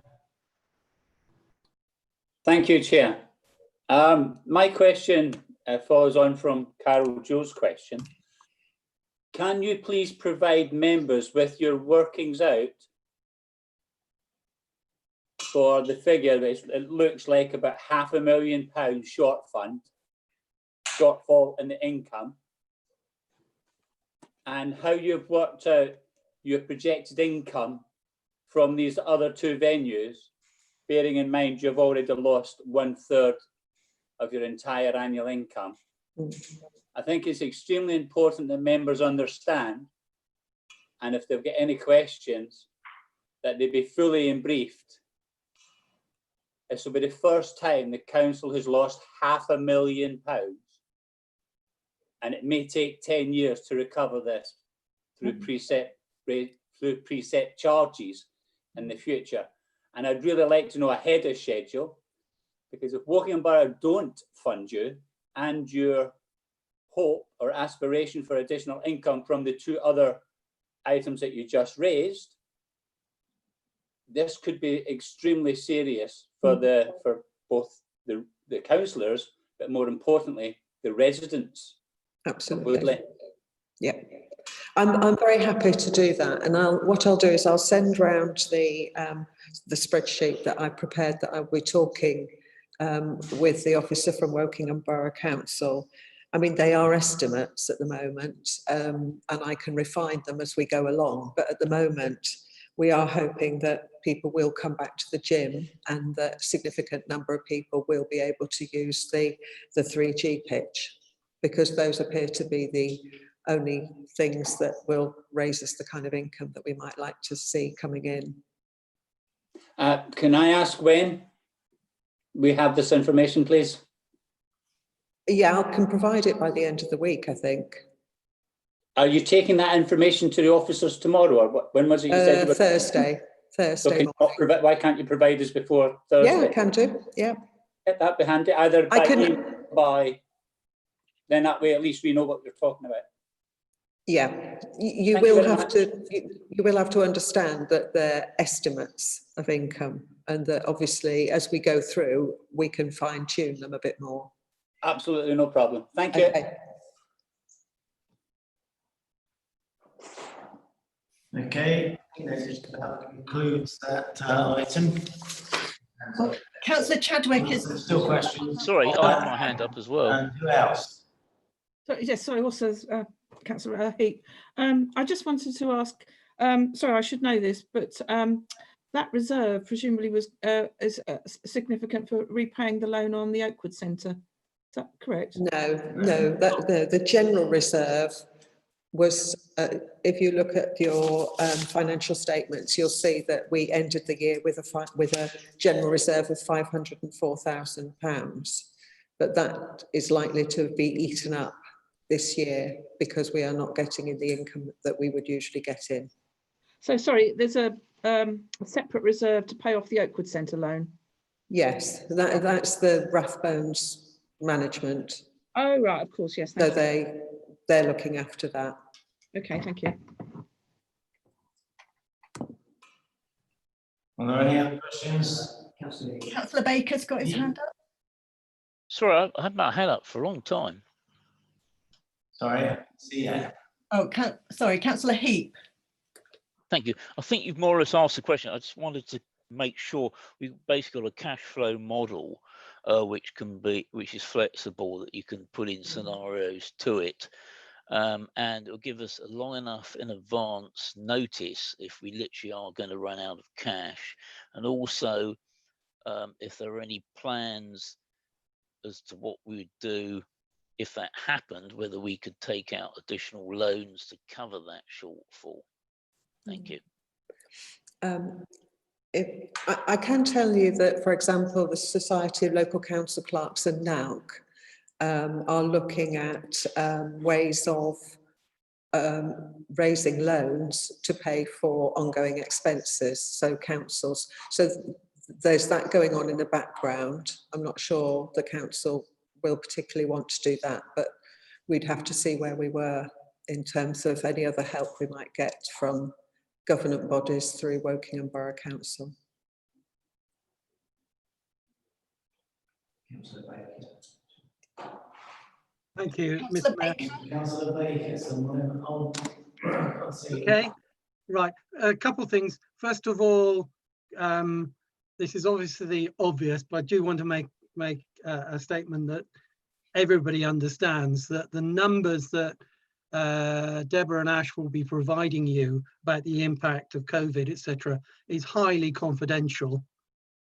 Thank you, Chair. My question follows on from Carol Jo's question. Can you please provide members with your workings out for the figure that it looks like about £500,000 shortfall in the income, and how you've worked out your projected income from these other two venues, bearing in mind you've already lost 1/3 of your entire annual income. I think it's extremely important that members understand, and if they've got any questions, that they be fully briefed. This will be the first time the council has lost £500,000, and it may take 10 years to recover this through preset charges in the future. And I'd really like to know ahead of schedule, because if Wokingham Borough don't fund you and your hope or aspiration for additional income from the two other items that you just raised, this could be extremely serious for both the councillors, but more importantly, the residents. Absolutely. Yeah. I'm very happy to do that, and what I'll do is I'll send round the spreadsheet that I prepared, that I'll be talking with the officer from Wokingham Borough Council. I mean, they are estimates at the moment, and I can refine them as we go along. But at the moment, we are hoping that people will come back to the gym, and that a significant number of people will be able to use the 3G pitch, because those appear to be the only things that will raise us the kind of income that we might like to see coming in. Can I ask when we have this information, please? Yeah, I can provide it by the end of the week, I think. Are you taking that information to the officers tomorrow, or when was it you said you were? Thursday. Thursday can you not morning. why can't you provide us before Yeah, Thursday? I can do. Yeah. That'd be handy. Either I by can- email or by, then that way at least we know what you're talking about. Yeah, you Thank you will very have much. to, you will have to understand that they're estimates of income, and that obviously as we go through, we can fine tune them a bit more. Absolutely no problem. Thank you. Okay. Okay, that concludes that item. Councillor Chadwick is. Still questions? Sorry, I have my hand up as well. And who else? So, yes, sorry, also Councillor Heap. I just wanted to ask, sorry, I should know this, but that reserve presumably was is significant for repaying the loan on the Oakwood Centre. Is that correct? No, that the general reserve was, if you look at your financial statements, you'll see that we ended the year with a general reserve of £504,000, but that is likely to be eaten up this year because we are not getting in the income that we would usually get in. So sorry, there's a separate reserve to pay off the Oakwood Centre loan. Yes, that's the Rathbones management. Oh right, of course, yes. So Thank you. they're looking after that. Okay, thank you. Are there any other questions? Councillor Baker's got his hand up. Sorry, I had my hand up for a long time. Sorry, see ya. Oh, sorry, Councillor Heap. Thank you. I think you've more or less asked the question. I just wanted to make sure we've basically got a cash flow model which is flexible, that you can put in scenarios to it, and it'll give us long enough in advance notice if we literally are going to run out of cash, and also if there are any plans as to what we would do if that happened, whether we could take out additional loans to cover that shortfall. Thank you. I can tell you that, for example, the Society of Local Council Clerks and NALC are looking at ways of raising loans to pay for ongoing expenses, so councils. So there's that going on in the background. I'm not sure the council will particularly want to do that, but we'd have to see where we were in terms of any other help we might get from government bodies through Wokingham Borough Council. Thank you, Mr. Mayor. Okay, right. A couple of things. First of all, this is obviously obvious, but I do want to make a statement that everybody understands that the numbers that Deborah and Ash will be providing you about the impact of COVID, etc., is highly confidential,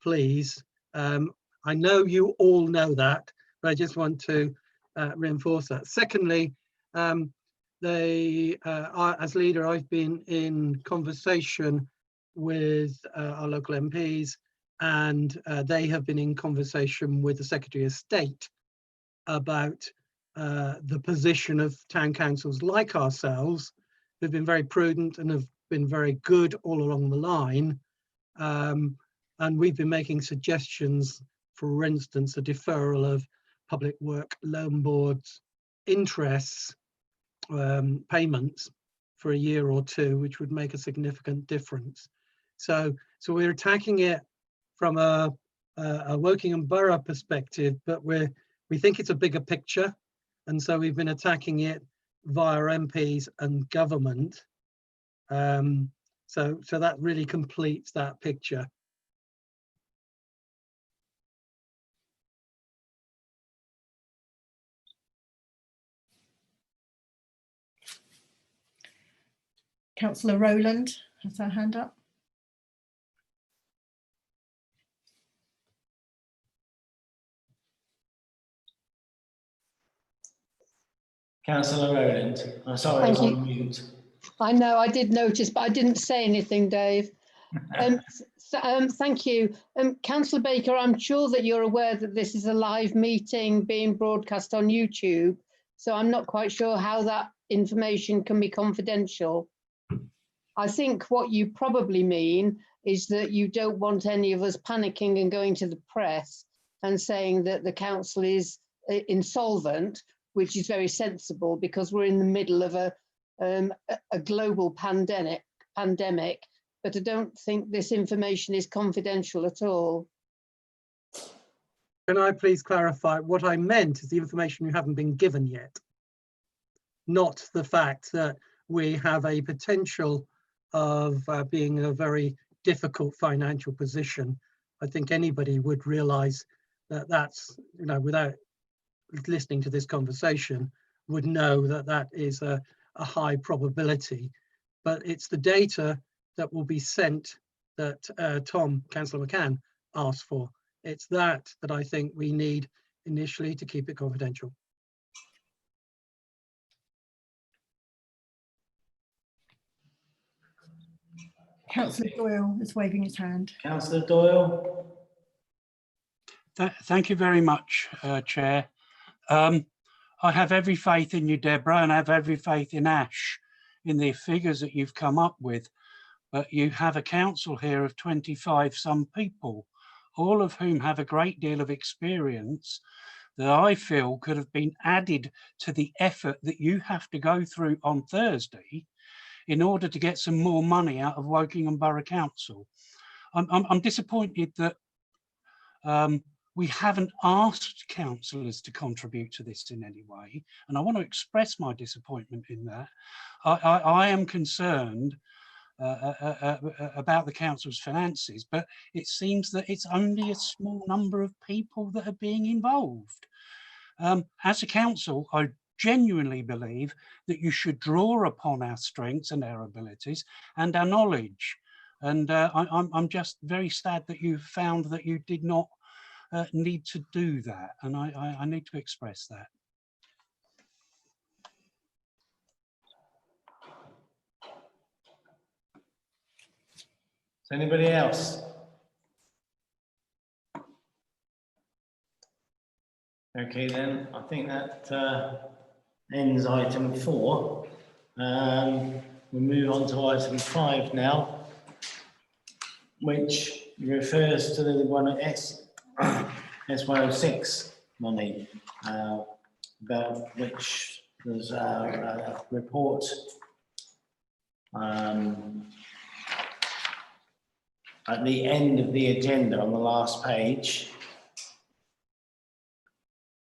please. I know you all know that, but I just want to reinforce that. Secondly, as leader, I've been in conversation with our local MPs, and they have been in conversation with the Secretary of State about the position of town councils like ourselves, who've been very prudent and have been very good all along the line. And we've been making suggestions, for instance, a deferral of Public Work Loan Board's interests payments for a year or two, which would make a significant difference. So we're attacking it from a Wokingham Borough perspective, but we think it's a bigger picture. And so we've been attacking it via MPs and government. So that really completes that picture. Councillor Rowland has her hand up. Councillor Rowland, I'm sorry, I was on mute. I know, I did notice, but I didn't say anything, Dave. Thank you. Councillor Baker, I'm sure that you're aware that this is a live meeting being broadcast on YouTube, so I'm not quite sure how that information can be confidential. I think what you probably mean is that you don't want any of us panicking and going to the press and saying that the council is insolvent, which is very sensible because we're in the middle of a global pandemic. But I don't think this information is confidential at all. Can I please clarify? What I meant is the information you haven't been given yet, not the fact that we have a potential of being in a very difficult financial position. I think anybody would realize that that's, you know, without listening to this conversation, would know that that is a high probability. But it's the data that will be sent that Councillor McCann asked for. It's that I think we need initially to keep it confidential. Councillor Doyle is waving his hand. Councillor Doyle. Thank you very much, Chair. I have every faith in you, Deborah, and I have every faith in Ash, in the figures that you've come up with. But you have a council here of 25 some people, all of whom have a great deal of experience that I feel could have been added to the effort that you have to go through on Thursday in order to get some more money out of Wokingham Borough Council. I'm disappointed that we haven't asked councillors to contribute to this in any way, and I want to express my disappointment in that. I am concerned about the council's finances, but it seems that it's only a small number of people that are being involved. As a council, I genuinely believe that you should draw upon our strengths and our abilities and our knowledge. And I'm just very sad that you found that you did not need to do that, and I need to express that. Is anybody else? Okay, then I think that ends item 4. We move on to item 5 now, which refers to the one at S106 money, about which there's a report at the end of the agenda on the last page.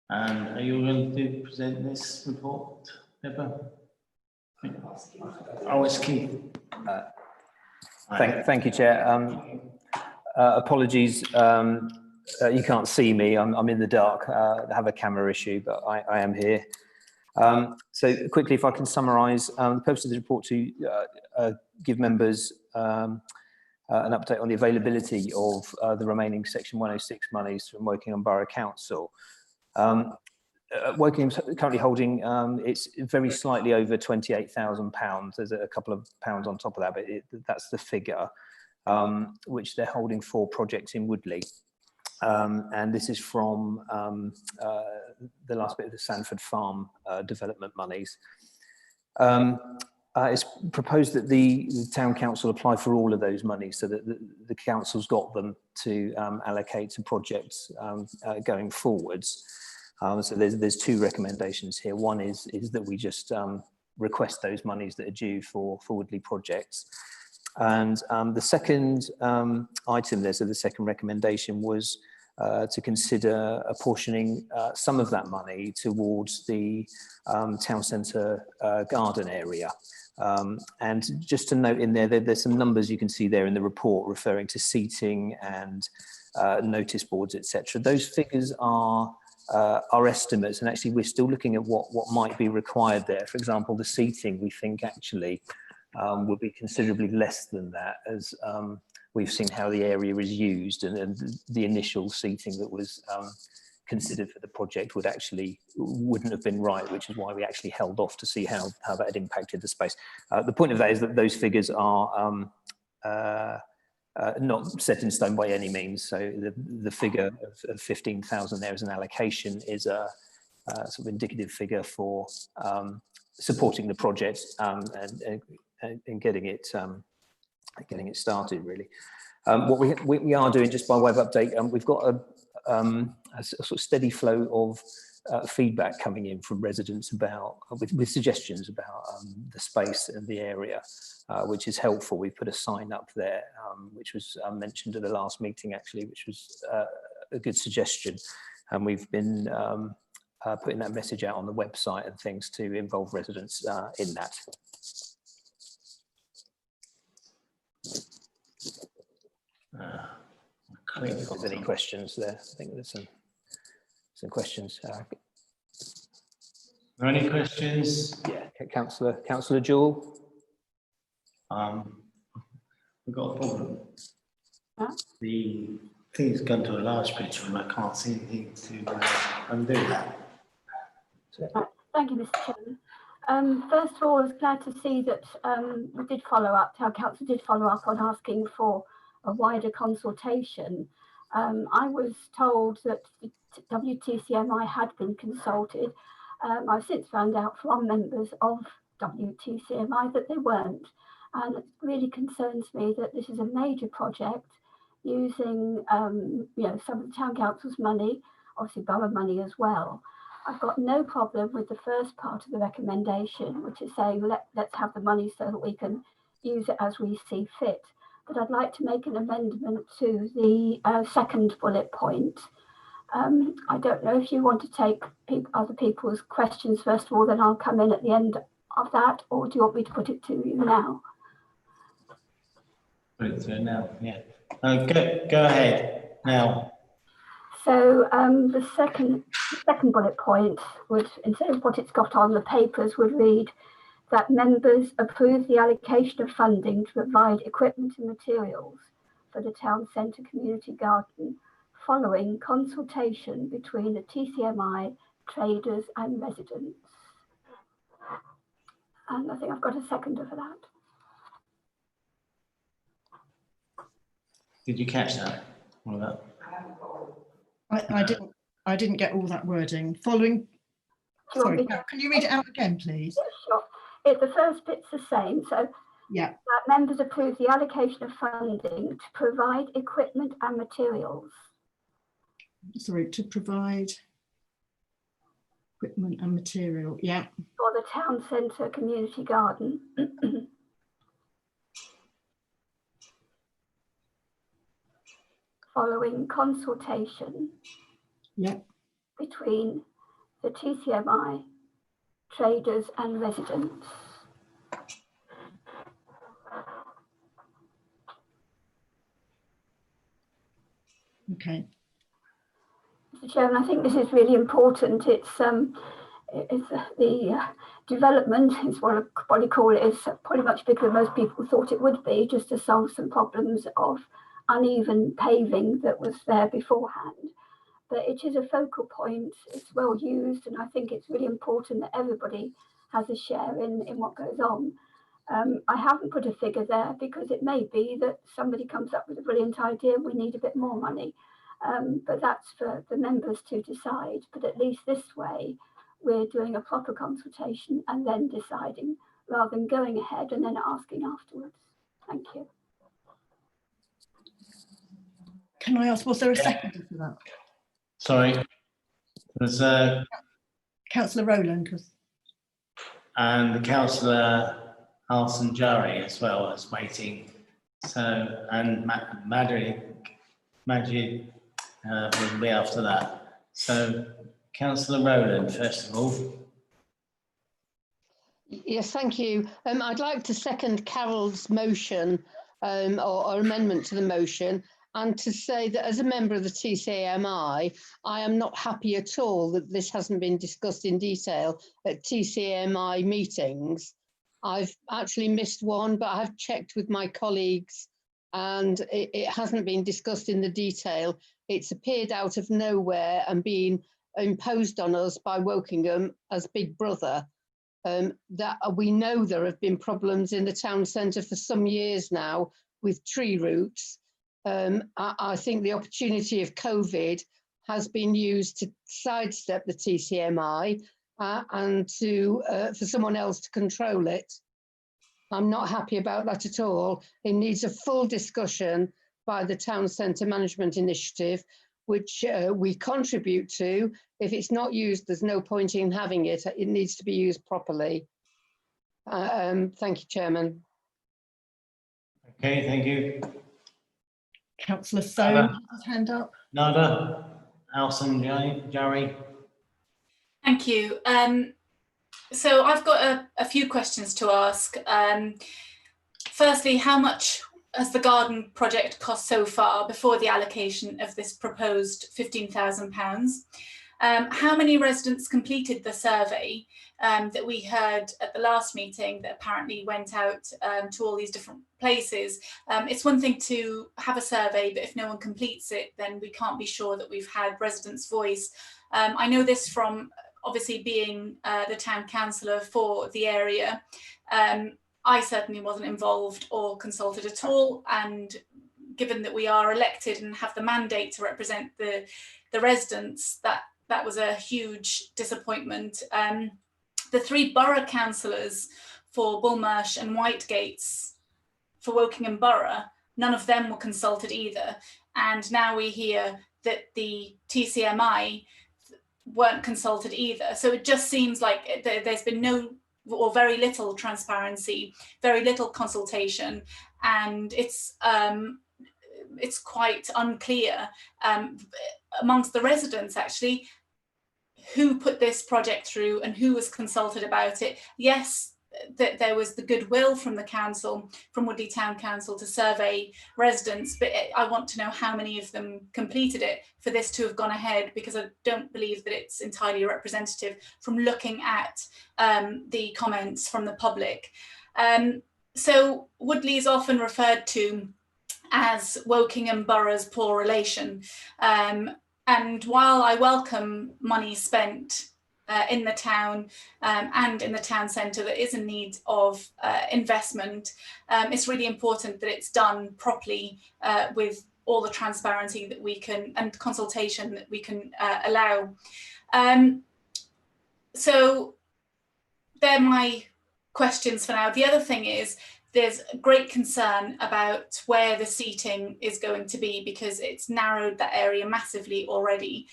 And are you going to present this report, Deborah? Oh, it's Keith. Thank you, Chair. Apologies, you can't see me. I'm in the dark. I have a camera issue, but I am here. So quickly, if I can summarise, the purpose of the report to give members an update on the availability of the remaining Section 106 monies from Wokingham Borough Council. Wokingham's currently holding, it's very slightly over £28,000. There's a couple of pounds on top of that, but that's the figure, which they're holding for projects in Woodley. And this is from the last bit of the Sanford Farm development monies. It's proposed that the town council apply for all of those monies so that the council's got them to allocate to projects going forwards. So there's 2 recommendations here. One is that we just request those monies that are due for Woodley projects. And the second item there, so the second recommendation was to consider apportioning some of that money towards the town centre garden area. And just to note in there, there's some numbers you can see there in the report referring to seating and notice boards, etc. Those figures are estimates, and actually we're still looking at what might be required there. For example, the seating, we think actually will be considerably less than that, as we've seen how the area is used, and the initial seating that was considered for the project wouldn't have been right, which is why we actually held off to see how that had impacted the space. The point of that is that those figures are not set in stone by any means. So the figure of 15,000 there as an allocation is a sort of indicative figure for supporting the project, getting it started really. What we are doing, just by way of update, we've got a sort of steady flow of feedback coming in from residents about with suggestions about the space and the area, which is helpful. We've put a sign up there, which was mentioned at the last meeting actually, which was a good suggestion, and we've been putting that message out on the website and things to involve residents in that. If there's any questions there, I think there's some questions. Are there any questions? Yeah, Councillor Jewell. We've got a problem. The thing's gone to a large picture and I can't see anything to undo that. Thank you, Mr. Chairman. First of all, I was glad to see that we did follow up, our council did follow up on asking for a wider consultation. I was told that the WTCMI had been consulted. I've since found out from members of WTCMI that they weren't. And it really concerns me that this is a major project using some of the town council's money, obviously borough money as well. I've got no problem with the first part of the recommendation, which is saying let's have the money so that we can use it as we see fit. But I'd like to make an amendment to the second bullet point. I don't know if you want to take other people's questions first of all, then I'll come in at the end of that, or do you want me to put it to you now? Put it through now, yeah. Go ahead now. So the second bullet point would, instead of what it's got on the papers, would read that members approve the allocation of funding to provide equipment and materials for the town centre community garden following consultation between the TCMI, traders and residents. And I think I've got a seconder for that. Did you catch that? All of that? I didn't get all that wording. Following. Sorry, can you read it out again, please? Yeah, sure. The first bit's the same. So yeah, that members approve the allocation of funding to provide equipment and materials. Sorry, to provide equipment and material. Yeah. For the town centre community garden. Following consultation between the TCMI, traders and residents. Okay. Mr. Chairman, I think this is really important. It's the development is what I call it, is pretty much bigger than most people thought it would be, just to solve some problems of uneven paving that was there beforehand. But it is a focal point, it's well used, and I think it's really important that everybody has a share in what goes on. I haven't put a figure there because it may be that somebody comes up with a brilliant idea and we need a bit more money. But that's for the members to decide. But at least this way, we're doing a proper consultation and then deciding, rather than going ahead and then asking afterwards. Thank you. Can I ask, was there a second for that? Sorry, there's Councillor Rowland was. And the Councillor Alson Jari as well as waiting. So, and Majid will be after that. So, Councillor Rowland, first of all. Yes, thank you. I'd like to second Carol's motion or amendment to the motion, and to say that as a member of the TCMI, I am not happy at all that this hasn't been discussed in detail at TCMI meetings. I've actually missed one, but I've checked with my colleagues and it hasn't been discussed in the detail. It's appeared out of nowhere and been imposed on us by Wokingham as Big Brother. That we know there have been problems in the town centre for some years now with tree roots. I think the opportunity of COVID has been used to sidestep the TCMI and to for someone else to control it. I'm not happy about that at all. It needs a full discussion by the Town Centre Management Initiative, which we contribute to. If it's not used, there's no point in having it. It needs to be used properly. Thank you, Chairman. Okay, thank you. Councillor Soane, his hand up. Nada, Alison, Jerry. Thank you. So I've got a few questions to ask. Firstly, how much has the garden project cost so far before the allocation of this proposed £15,000? How many residents completed the survey that we heard at the last meeting that apparently went out to all these different places? It's one thing to have a survey, but if no one completes it, then we can't be sure that we've had residents' voice. I know this from obviously being the town councillor for the area. I certainly wasn't involved or consulted at all, and given that we are elected and have the mandate to represent the residents, that was a huge disappointment. The 3 borough councillors for Bullmarsh and Whitegates for Wokingham Borough, none of them were consulted either. And now we hear that the TCMI weren't consulted either. So it just seems like there's been no or very little transparency, very little consultation, and it's quite unclear amongst the residents actually who put this project through and who was consulted about it. Yes, that there was the goodwill from the council, from Woodley Town Council, to survey residents, but I want to know how many of them completed it for this to have gone ahead, because I don't believe that it's entirely representative from looking at the comments from the public. So Woodley is often referred to as Wokingham Borough's poor relation. And while I welcome money spent in the town and in the town centre that is in need of investment, it's really important that it's done properly with all the transparency that we can and consultation that we can allow. So they're my questions for now. The other thing is, there's great concern about where the seating is going to be, because it's narrowed that area massively already,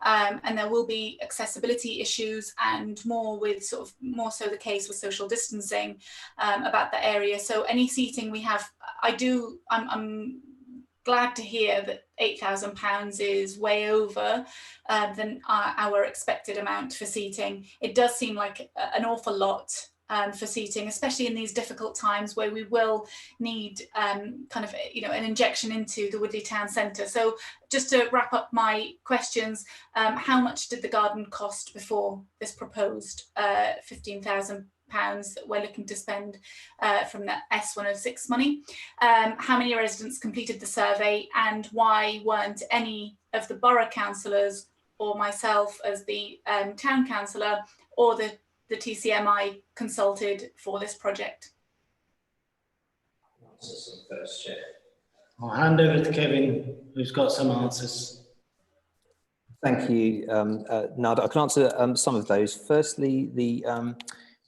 and there will be accessibility issues, and more so the case with social distancing about the area. So any seating we have, I'm glad to hear that £8,000 is way over than our expected amount for seating. It does seem like an awful lot for seating, especially in these difficult times where we will need an injection into the Woodley Town Centre. So just to wrap up my questions, how much did the garden cost before this proposed £15,000 that we're looking to spend from the S106 money? How many residents completed the survey, and why weren't any of the borough councillors or myself as the town councillor or the TCMI consulted for this project? I'll hand over to Kevin, who's got some answers. Thank you, Nada. I can answer some of those. Firstly, in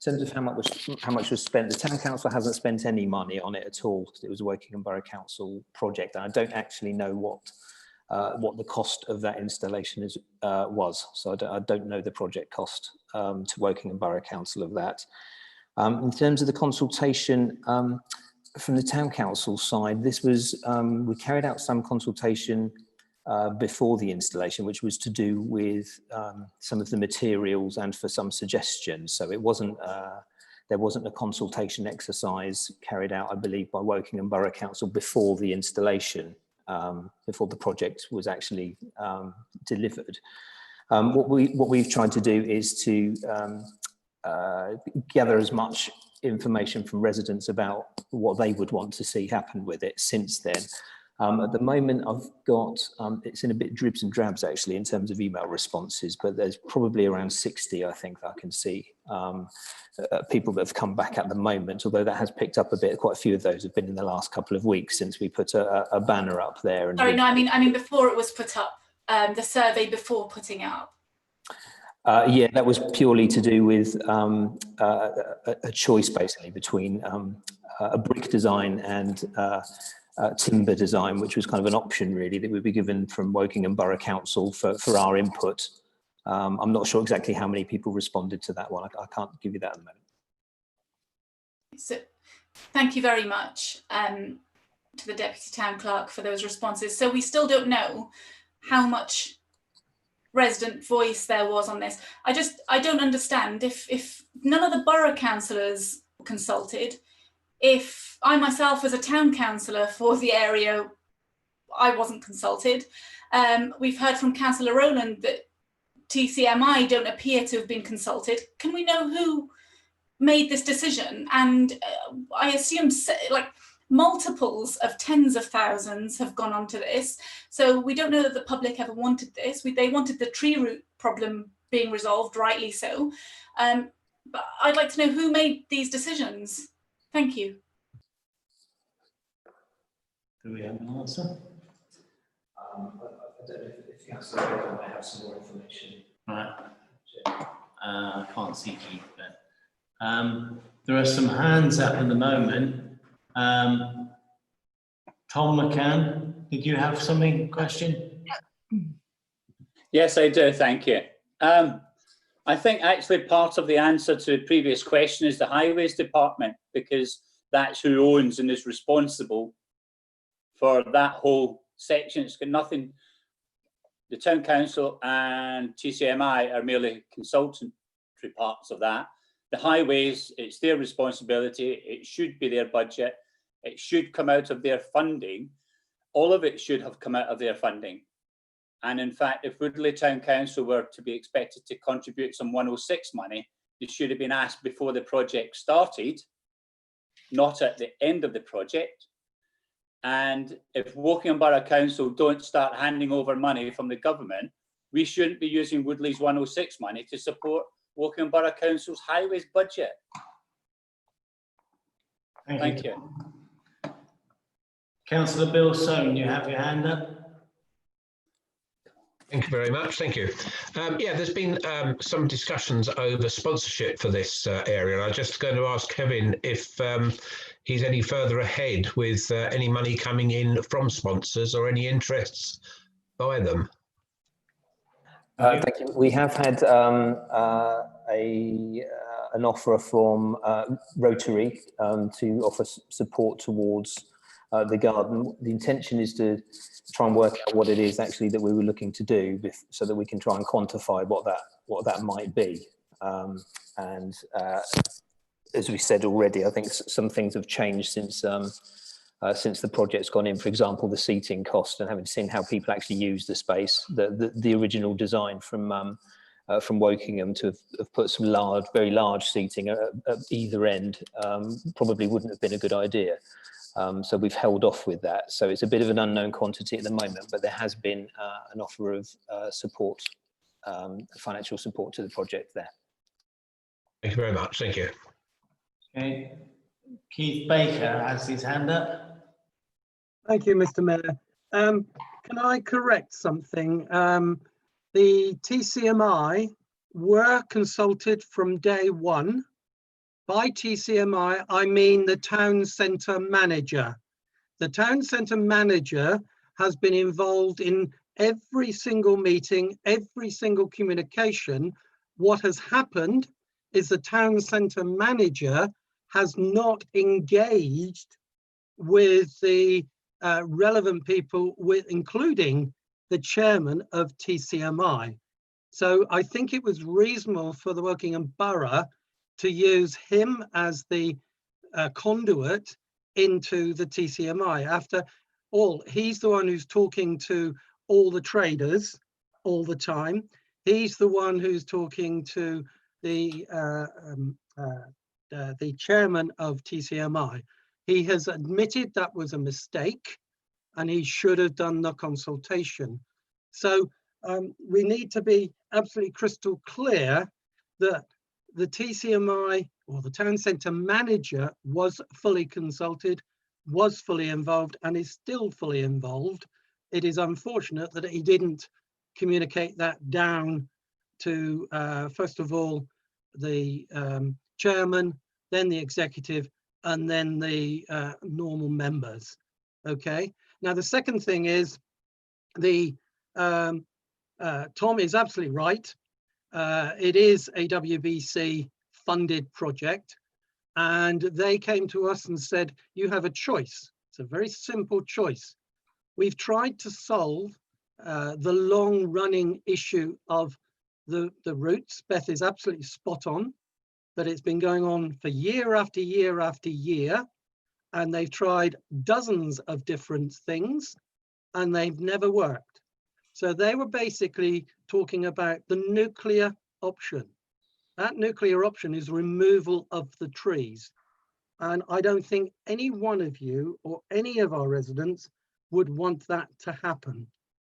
terms of how much was spent, the town council hasn't spent any money on it at all. It was a Wokingham Borough Council project, and I don't actually know what the cost of that installation was. So I don't know the project cost to Wokingham Borough Council of that. In terms of the consultation from the town council side, this was, we carried out some consultation before the installation, which was to do with some of the materials and for some suggestions. So it wasn't, there wasn't a consultation exercise carried out, I believe, by Wokingham Borough Council before the installation. Before the project was actually delivered. What we've tried to do is to gather as much information from residents about what they would want to see happen with it since then. At the moment, I've got, it's in a bit dribs and drabs actually in terms of email responses, but there's probably around 60, I think, that I can see people that have come back at the moment, although that has picked up a bit. Quite a few of those have been in the last couple of weeks since we put a banner up there. And sorry, no, I mean before it was put up, the survey before putting it up. Yeah, that was purely to do with a choice basically between a brick design and timber design, which was kind of an option really that would be given from Wokingham Borough Council for our input. I'm not sure exactly how many people responded to that one. I can't give you that at the moment. So, thank you very much to the Deputy Town Clerk for those responses. So we still don't know how much resident voice there was on this. I don't understand if none of the borough councillors consulted, if I myself as a town councillor for the area, I wasn't consulted. We've heard from Councillor Rowland that TCMI don't appear to have been consulted. Can we know who made this decision? And I assume like multiples of tens of thousands have gone onto this. So we don't know that the public ever wanted this. They wanted the tree root problem being resolved, rightly so. But I'd like to know who made these decisions. Thank you. Do we have an answer? I don't know if the answer might have some more information. Right. I can't see Keith, but there are some hands up at the moment. Tom McCann, did you have something, question? Yes, I do, thank you. I think actually part of the answer to the previous question is the Highways Department, because that's who owns and is responsible for that whole section. It's got nothing, the Town Council and TCMI are merely consultantry parts of that. The highways, it's their responsibility, it should be their budget, it should come out of their funding. All of it should have come out of their funding. And in fact, if Woodley Town Council were to be expected to contribute some 106 money, it should have been asked before the project started, not at the end of the project. And if Wokingham Borough Council don't start handing over money from the government, we shouldn't be using Woodley's 106 money to support Wokingham Borough Council's highways budget. Thank you. Councillor Bill Soane, you have your hand up. Thank you very much. Thank you. Yeah, there's been some discussions over sponsorship for this area. And I'm just going to ask Kevin if he's any further ahead with any money coming in from sponsors or any interests by them. Thank you. We have had an offer from Rotary to offer support towards the garden. The intention is to try and work out what it is actually that we were looking to do, so that we can try and quantify what that might be. As we said already, I think some things have changed since the project's gone in. For example, the seating cost, and having seen how people actually use the space. The original design from Wokingham to have put some very large seating at either end probably wouldn't have been a good idea. So we've held off with that. So it's a bit of an unknown quantity at the moment, but there has been an offer of support, financial support to the project there. Thank you very much. Thank you. Okay. Keith Baker has his hand up. Thank you, Mr. Mayor. Can I correct something? The TCMI were consulted from day one. By TCMI, I mean the town centre manager. The town centre manager has been involved in every single meeting, every single communication. What has happened is the town centre manager has not engaged with the relevant people, including the chairman of TCMI. So I think it was reasonable for the Wokingham Borough to use him as the conduit into the TCMI. After all, he's the one who's talking to all the traders all the time. He's the one who's talking to the chairman of TCMI. He has admitted that was a mistake and he should have done the consultation. So we need to be absolutely crystal clear that the TCMI or the town centre manager was fully consulted, was fully involved, and is still fully involved. It is unfortunate that he didn't communicate that down to, first of all, the chairman, then the executive, and then the normal members. Okay. Now, the second thing is the Tom is absolutely right. It is a WBC funded project, and they came to us and said, you have a choice. It's a very simple choice. We've tried to solve the long running issue of the routes. Beth is absolutely spot on, but it's been going on for year after year after year, and they've tried dozens of different things and they've never worked. So they were basically talking about the nuclear option. That nuclear option is removal of the trees. And I don't think any one of you or any of our residents would want that to happen.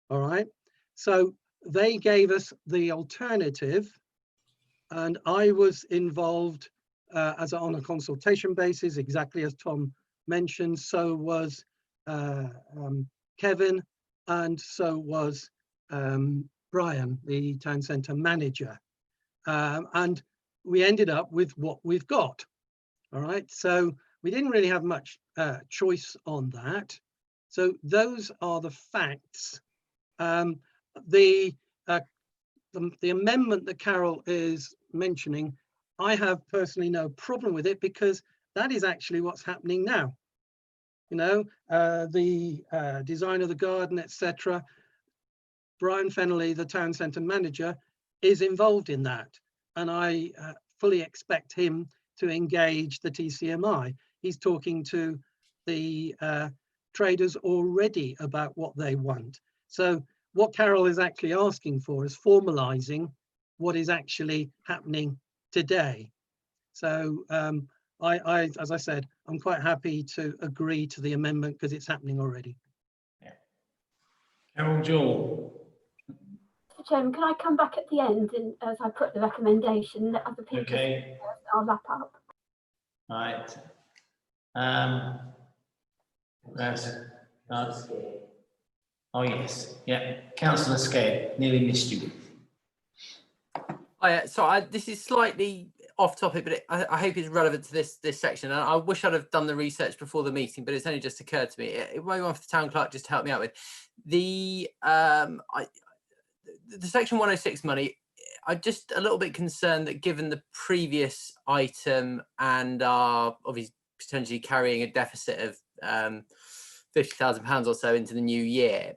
All right. So they gave us the alternative, and I was involved on a consultation basis, exactly as Tom mentioned. So was Kevin, and so was Brian, the town centre manager. And we ended up with what we've got. All right, so we didn't really have much choice on that. So those are the facts. The amendment that Carol is mentioning, I have personally no problem with it, because that is actually what's happening now. You know, the design of the garden, etc. Brian Fennelly, the town centre manager, is involved in that, and I fully expect him to engage the TCMI. He's talking to the traders already about what they want. So what Carol is actually asking for is formalising what is actually happening today. So as I said, I'm quite happy to agree to the amendment because it's happening already. Carol Jewell. Mr. Chairman, can I come back at the end and as I put the recommendation, let other people Okay. I'll wrap up. Right. Oh yes, yeah. Councillor Sked, nearly missed you. This is slightly off topic, but I hope it's relevant to this section. And I wish I'd have done the research before the meeting, but it's only just occurred to me. It might be one for the town clerk just to help me out with the section 106 money. I'm just a little bit concerned that given the previous item and are obviously potentially carrying a deficit of £50,000 or so into the new year,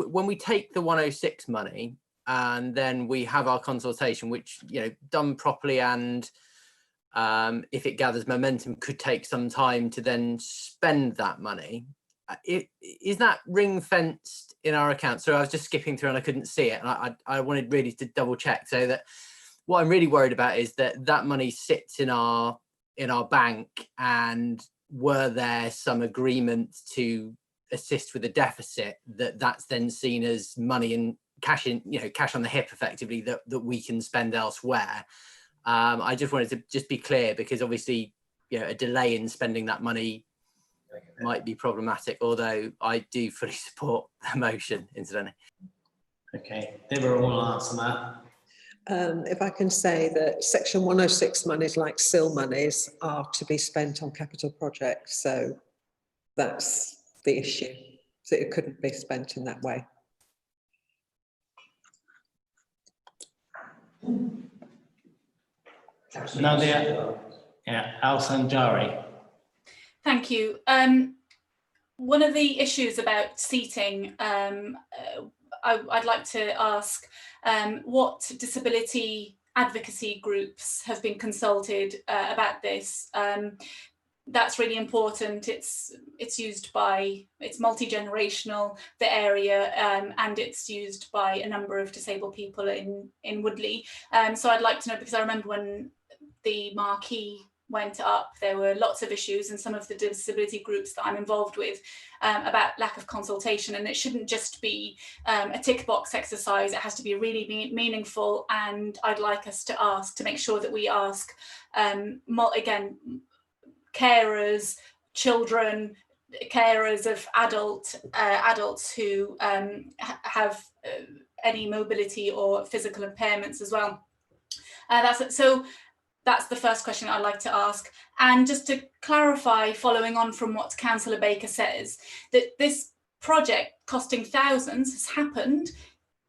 when we take the 106 money and then we have our consultation, which, you know, done properly, and if it gathers momentum, could take some time to then spend that money. Is that ring fenced in our account? So I was just skipping through and I couldn't see it, and I wanted really to double check, so that what I'm really worried about is that that money sits in our bank, and were there some agreement to assist with the deficit, that's then seen as money and cash in, you know, cash on the hip effectively, that we can spend elsewhere. I just wanted to just be clear, because obviously, you know, a delay in spending that money might be problematic, although I do fully support the motion, incidentally. Okay, Deborah will answer that. If I can say that section 106 monies, like SIL monies, are to be spent on capital projects. So that's the issue. So it couldn't be spent in that way. Nadia, yeah, Al-Sanjari. Thank you. One of the issues about seating, I'd like to ask what disability advocacy groups have been consulted about this. That's really important. It's multi-generational, the area, and it's used by a number of disabled people in Woodley. So I'd like to know, because I remember when the marquee went up, there were lots of issues, and some of the disability groups that I'm involved with about lack of consultation, and it shouldn't just be a tick box exercise. It has to be really meaningful, and I'd like us to ask, to make sure that we ask again, carers, children, carers of adults who have any mobility or physical impairments as well. That's the first question I'd like to ask. And just to clarify, following on from what Councillor Baker says, that this project costing thousands has happened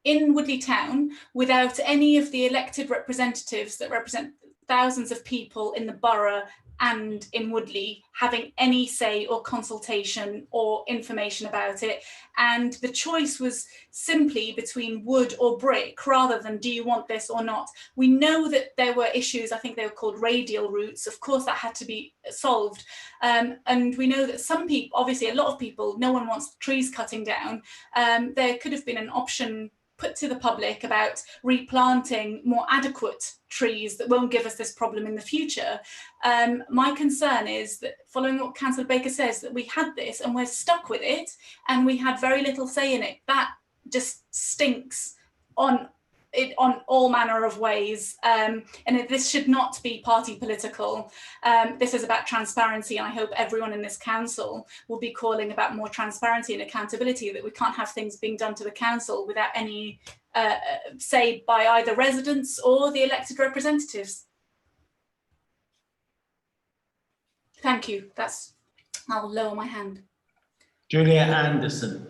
in Woodley Town without any of the elected representatives that represent thousands of people in the borough and in Woodley having any say or consultation or information about it. And the choice was simply between wood or brick rather than do you want this or not. We know that there were issues, I think they were called radial routes. Of course, that had to be solved. And we know that some people, obviously a lot of people, no one wants trees cutting down. There could have been an option put to the public about replanting more adequate trees that won't give us this problem in the future. My concern is that, following what Councillor Baker says, that we had this and we're stuck with it and we had very little say in it. That just stinks on all manner of ways, and this should not be party political. This is about transparency, and I hope everyone in this council will be calling about more transparency and accountability, that we can't have things being done to the council without any say by either residents or the elected representatives. Thank you. I'll lower my hand. Julia Anderson.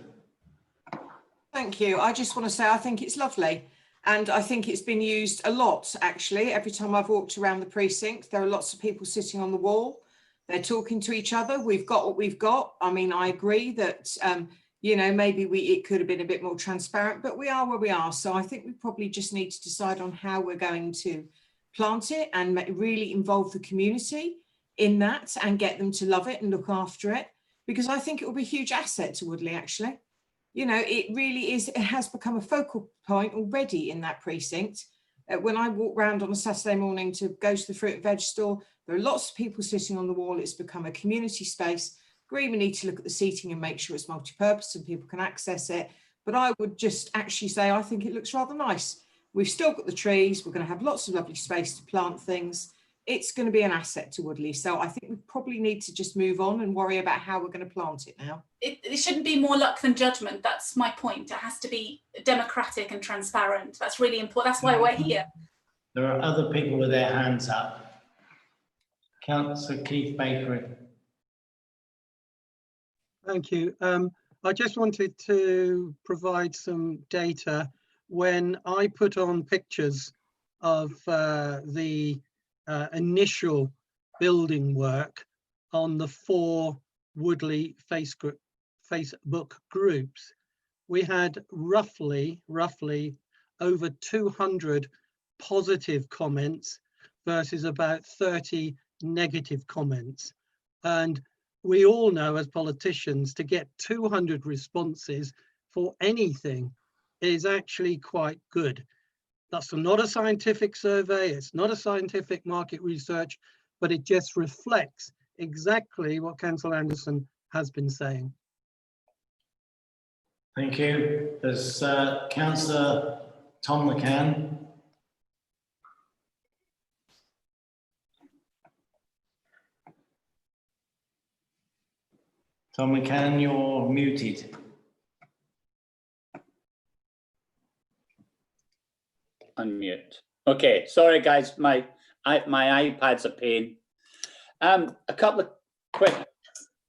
Thank you. I just want to say I think it's lovely. And I think it's been used a lot, actually. Every time I've walked around the precinct, there are lots of people sitting on the wall. They're talking to each other. We've got what we've got. I mean, I agree that, you know, maybe it could have been a bit more transparent, but we are where we are. So I think we probably just need to decide on how we're going to plant it and really involve the community in that and get them to love it and look after it, because I think it will be a huge asset to Woodley, actually. You know, it really is, it has become a focal point already in that precinct. When I walk around on a Saturday morning to go to the fruit and veg store, there are lots of people sitting on the wall. It's become a community space. Agree, we need to look at the seating and make sure it's multi-purpose and people can access it. But I would just actually say, I think it looks rather nice. We've still got the trees. We're going to have lots of lovely space to plant things. It's going to be an asset to Woodley. So I think we probably need to just move on and worry about how we're going to plant it now. It shouldn't be more luck than judgment. That's my point. It has to be democratic and transparent. That's really important. That's why we're here. There are other people with their hands up. Councillor Keith Baker. Thank you. I just wanted to provide some data. When I put on pictures of the initial building work on the 4 Woodley Facebook groups, we had roughly over 200 positive comments versus about 30 negative comments. And we all know as politicians, to get 200 responses for anything is actually quite good. That's not a scientific survey, it's not a scientific market research, but it just reflects exactly what Councillor Anderson has been saying. Thank you. There's Councillor Tom McCann. Tom McCann, you're muted. Unmute. Okay, sorry guys, my iPad's a pain. A couple of quick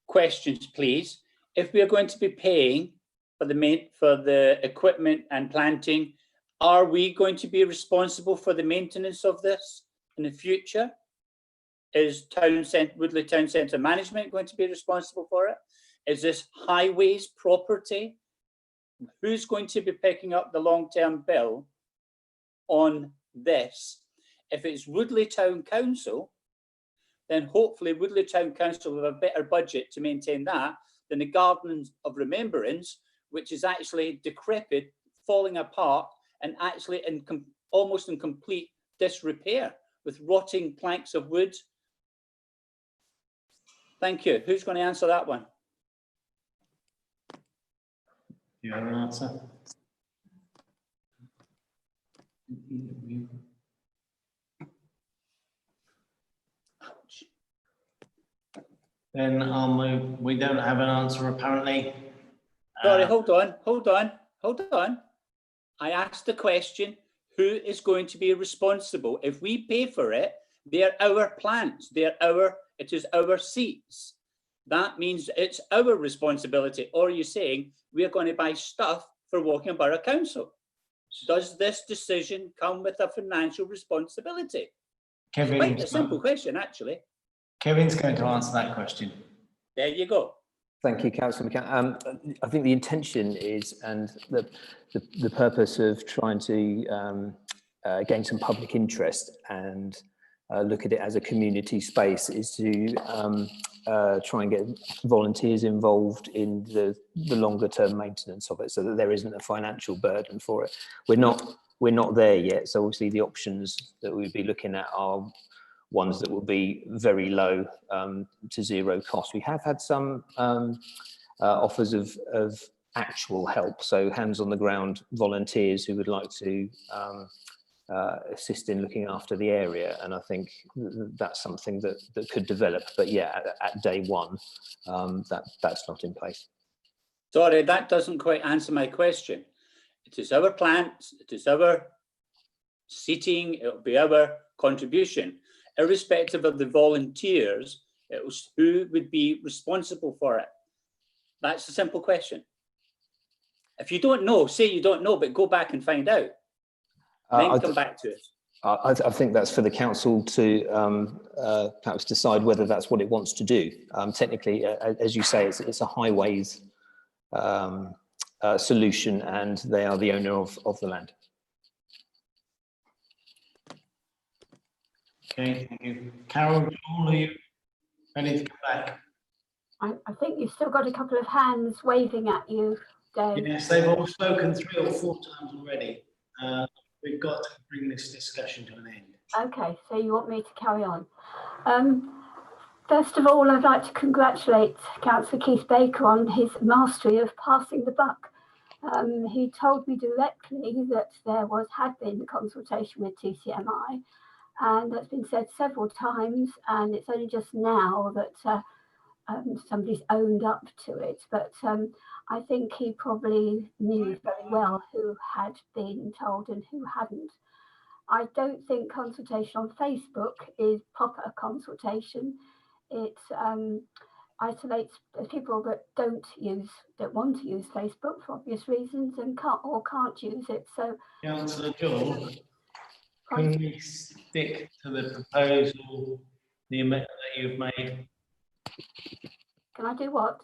questions, please. If we are going to be paying for the equipment and planting, are we going to be responsible for the maintenance of this in the future? Is Woodley Town Centre Management going to be responsible for it? Is this highways property? Who's going to be picking up the long-term bill on this? If it's Woodley Town Council, then hopefully Woodley Town Council will have a better budget to maintain that than the Gardens of Remembrance, which is actually decrepit, falling apart, and actually almost in complete disrepair with rotting planks of wood. Thank you. Who's going to answer that one? You have an answer? Then I'll move. We don't have an answer apparently. Sorry, hold on. I asked the question, who is going to be responsible? If we pay for it, they're our plants, it is our seats. That means it's our responsibility. Or are you saying we're going to buy stuff for Woking Borough Council? Does this decision come with a financial responsibility? Kevin, Quite a simple question, actually. Kevin's going to answer that question. There you go. Thank you, Councillor McCann. I think the intention is, and the purpose of trying to gain some public interest and look at it as a community space is to try and get volunteers involved in the longer term maintenance of it, so that there isn't a financial burden for it. We're not there yet, so obviously the options that we'd be looking at are ones that will be very low to zero cost. We have had some offers of actual help, so hands on the ground volunteers who would like to assist in looking after the area, and I think that's something that could develop. But yeah, at day one, that's not in place. Sorry, that doesn't quite answer my question. It is our plants, it is our seating, it will be our contribution. Irrespective of the volunteers, it was who would be responsible for it. That's a simple question. If you don't know, say you don't know, but go back and find out. Then come back to it. I think that's for the council to perhaps decide whether that's what it wants to do. Technically, as you say, it's a highways solution, and they are the owner of the land. Okay, thank you. Carol, Joel, are you ready to come back? I think you've still got a couple of hands waving at you, Dave. Yes, they've all spoken 3 or 4 times already. We've got to bring this discussion to an end. Okay, so you want me to carry on. First of all, I'd like to congratulate Councillor Keith Baker on his mastery of passing the buck. He told me directly that there had been consultation with TCMI, and that's been said several times, and it's only just now that somebody's owned up to it. But I think he probably knew very well who had been told and who hadn't. I don't think consultation on Facebook is proper consultation. It isolates people that don't want to use Facebook for obvious reasons and can't use it. So, Councillor Joel, can we stick to the proposal, the amendment that you've made? Can I do what?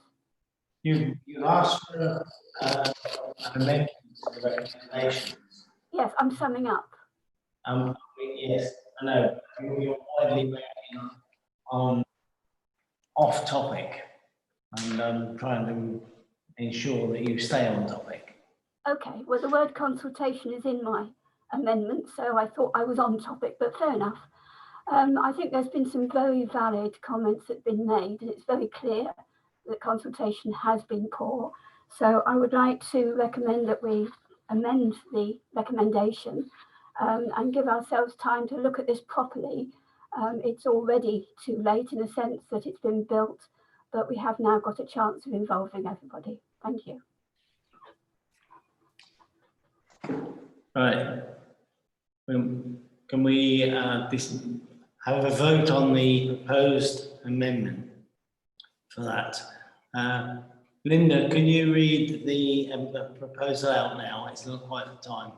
You asked for an amendment to the recommendations. Yes, I'm summing up. Yes, I know. You're widely making on off topic, and I'm trying to ensure that you stay on topic. Okay, well, the word consultation is in my amendment, so I thought I was on topic, but fair enough. I think there's been some very valid comments that have been made, and it's very clear that consultation has been poor. So I would like to recommend that we amend the recommendation and give ourselves time to look at this properly. It's already too late in the sense that it's been built, but we have now got a chance of involving everybody. Thank you. Right. Can we have a vote on the proposed amendment for that? Linda, can you read the proposal out now? It's not quite the time.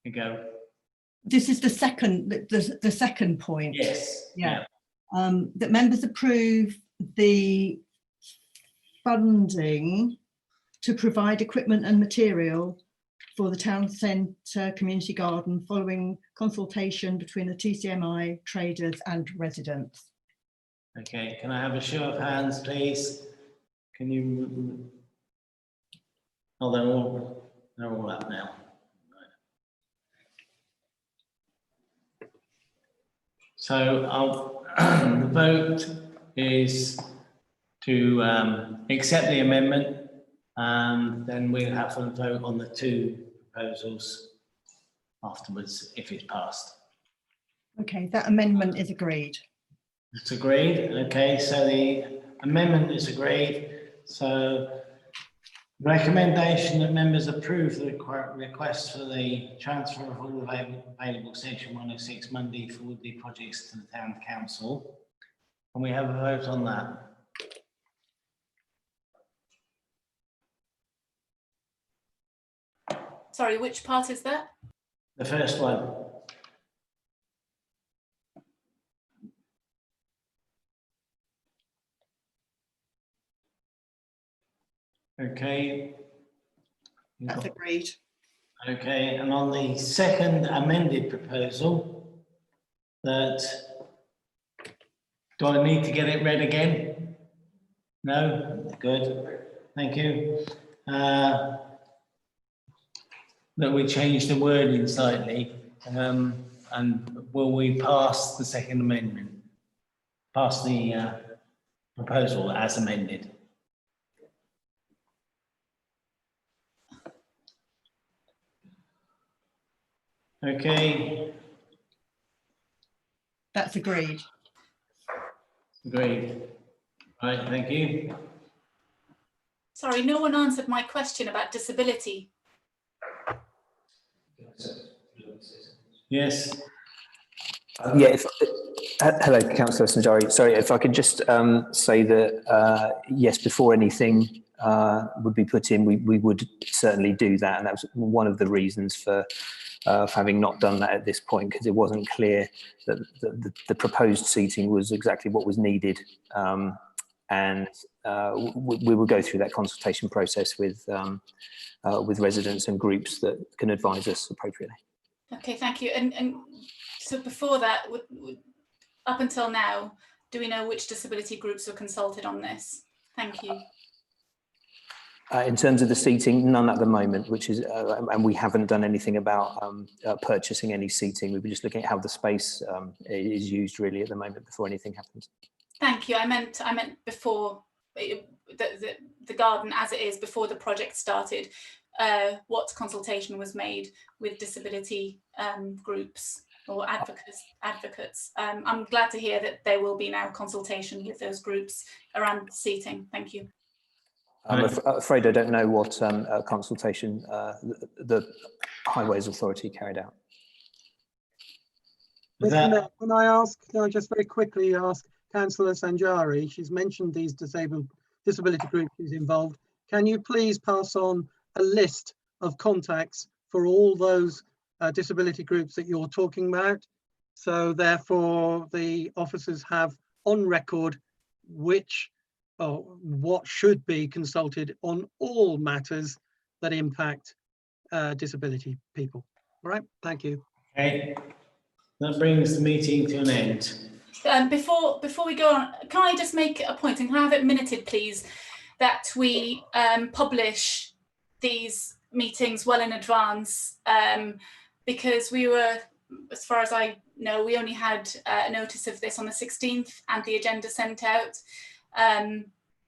You go. This is the second point. Yes. Yeah. That members approve the funding to provide equipment and material for the town centre community garden following consultation between the TCMI, traders and residents. Okay, can I have a show of hands, please? Can you? Oh, they're all up now. So the vote is to accept the amendment, and then we'll have a vote on the 2 proposals afterwards if it's passed. Okay, that amendment is agreed. It's agreed. Okay, so the amendment is agreed. So Recommendation that members approve the request for the transfer of all available section 106 Monday for the projects to the town council. Can we have a vote on that? Sorry, which part is that? The first one. Okay. That's agreed. Okay, and on the second amended proposal, that, do I need to get it read again? No? Good, thank you. That we change the wording slightly, and will we pass the second amendment? Pass the proposal as amended? Okay. That's agreed. Agreed. Right, thank you. Sorry, no one answered my question about disability. Yes. Yeah, hello, Councillor Sanjari. Sorry, if I could just say that, yes, before anything would be put in, we would certainly do that. And that was one of the reasons for having not done that at this point, because it wasn't clear that the proposed seating was exactly what was needed. And we will go through that consultation process with residents and groups that can advise us appropriately. Okay, thank you. And so before that, up until now, do we know which disability groups were consulted on this? Thank you. In terms of the seating, none at the moment, which is, and we haven't done anything about purchasing any seating. We've been just looking at how the space is used really at the moment before anything happens. Thank you. I meant before the garden as it is before the project started. What consultation was made with disability groups or advocates. I'm glad to hear that there will be now consultation with those groups around seating. Thank you. I'm afraid I don't know what consultation the Highways Authority carried out. Can I just very quickly ask Councillor Sanjari, she's mentioned these disability groups she's involved. Can you please pass on a list of contacts for all those disability groups that you're talking about? So therefore the officers have on record what should be consulted on all matters that impact disability people. All right, thank you. Okay, that brings the meeting to an end. Before we go on, can I just make a point, and can I have it minuted, please, that we publish these meetings well in advance, because we were, as far as I know, we only had a notice of this on the 16th and the agenda sent out.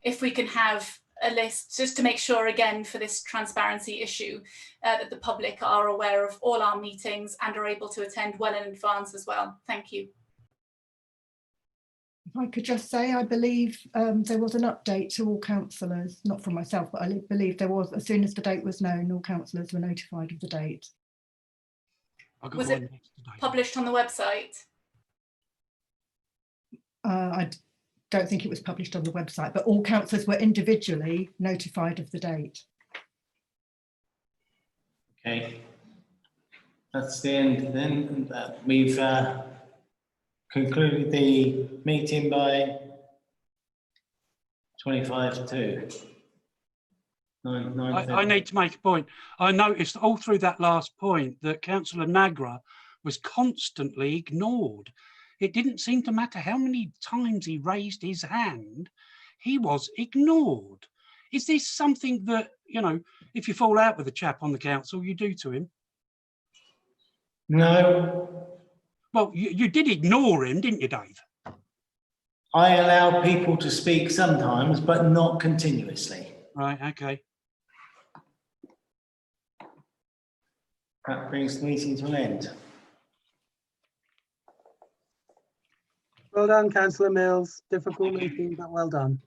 If we can have a list, just to make sure again for this transparency issue, that the public are aware of all our meetings and are able to attend well in advance as well. Thank you. If I could just say, I believe there was an update to all councillors, not from myself, but I believe there was, as soon as the date was known, all councillors were notified of the date. Was it published on the website? I don't think it was published on the website, but all councillors were individually notified of the date. Okay, that's the end then. We've concluded the meeting by 2. I need to make a point. I noticed all through that last point that Councillor Nagra was constantly ignored. It didn't seem to matter how many times he raised his hand, he was ignored. Is this something that, you know, if you fall out with a chap on the council, you do to him? No. Well, you did ignore him, didn't you, Dave? I allow people to speak sometimes, but not continuously. Right, okay. That brings the meeting to an end. Well done, Councillor Mills. Difficult meeting, but well done.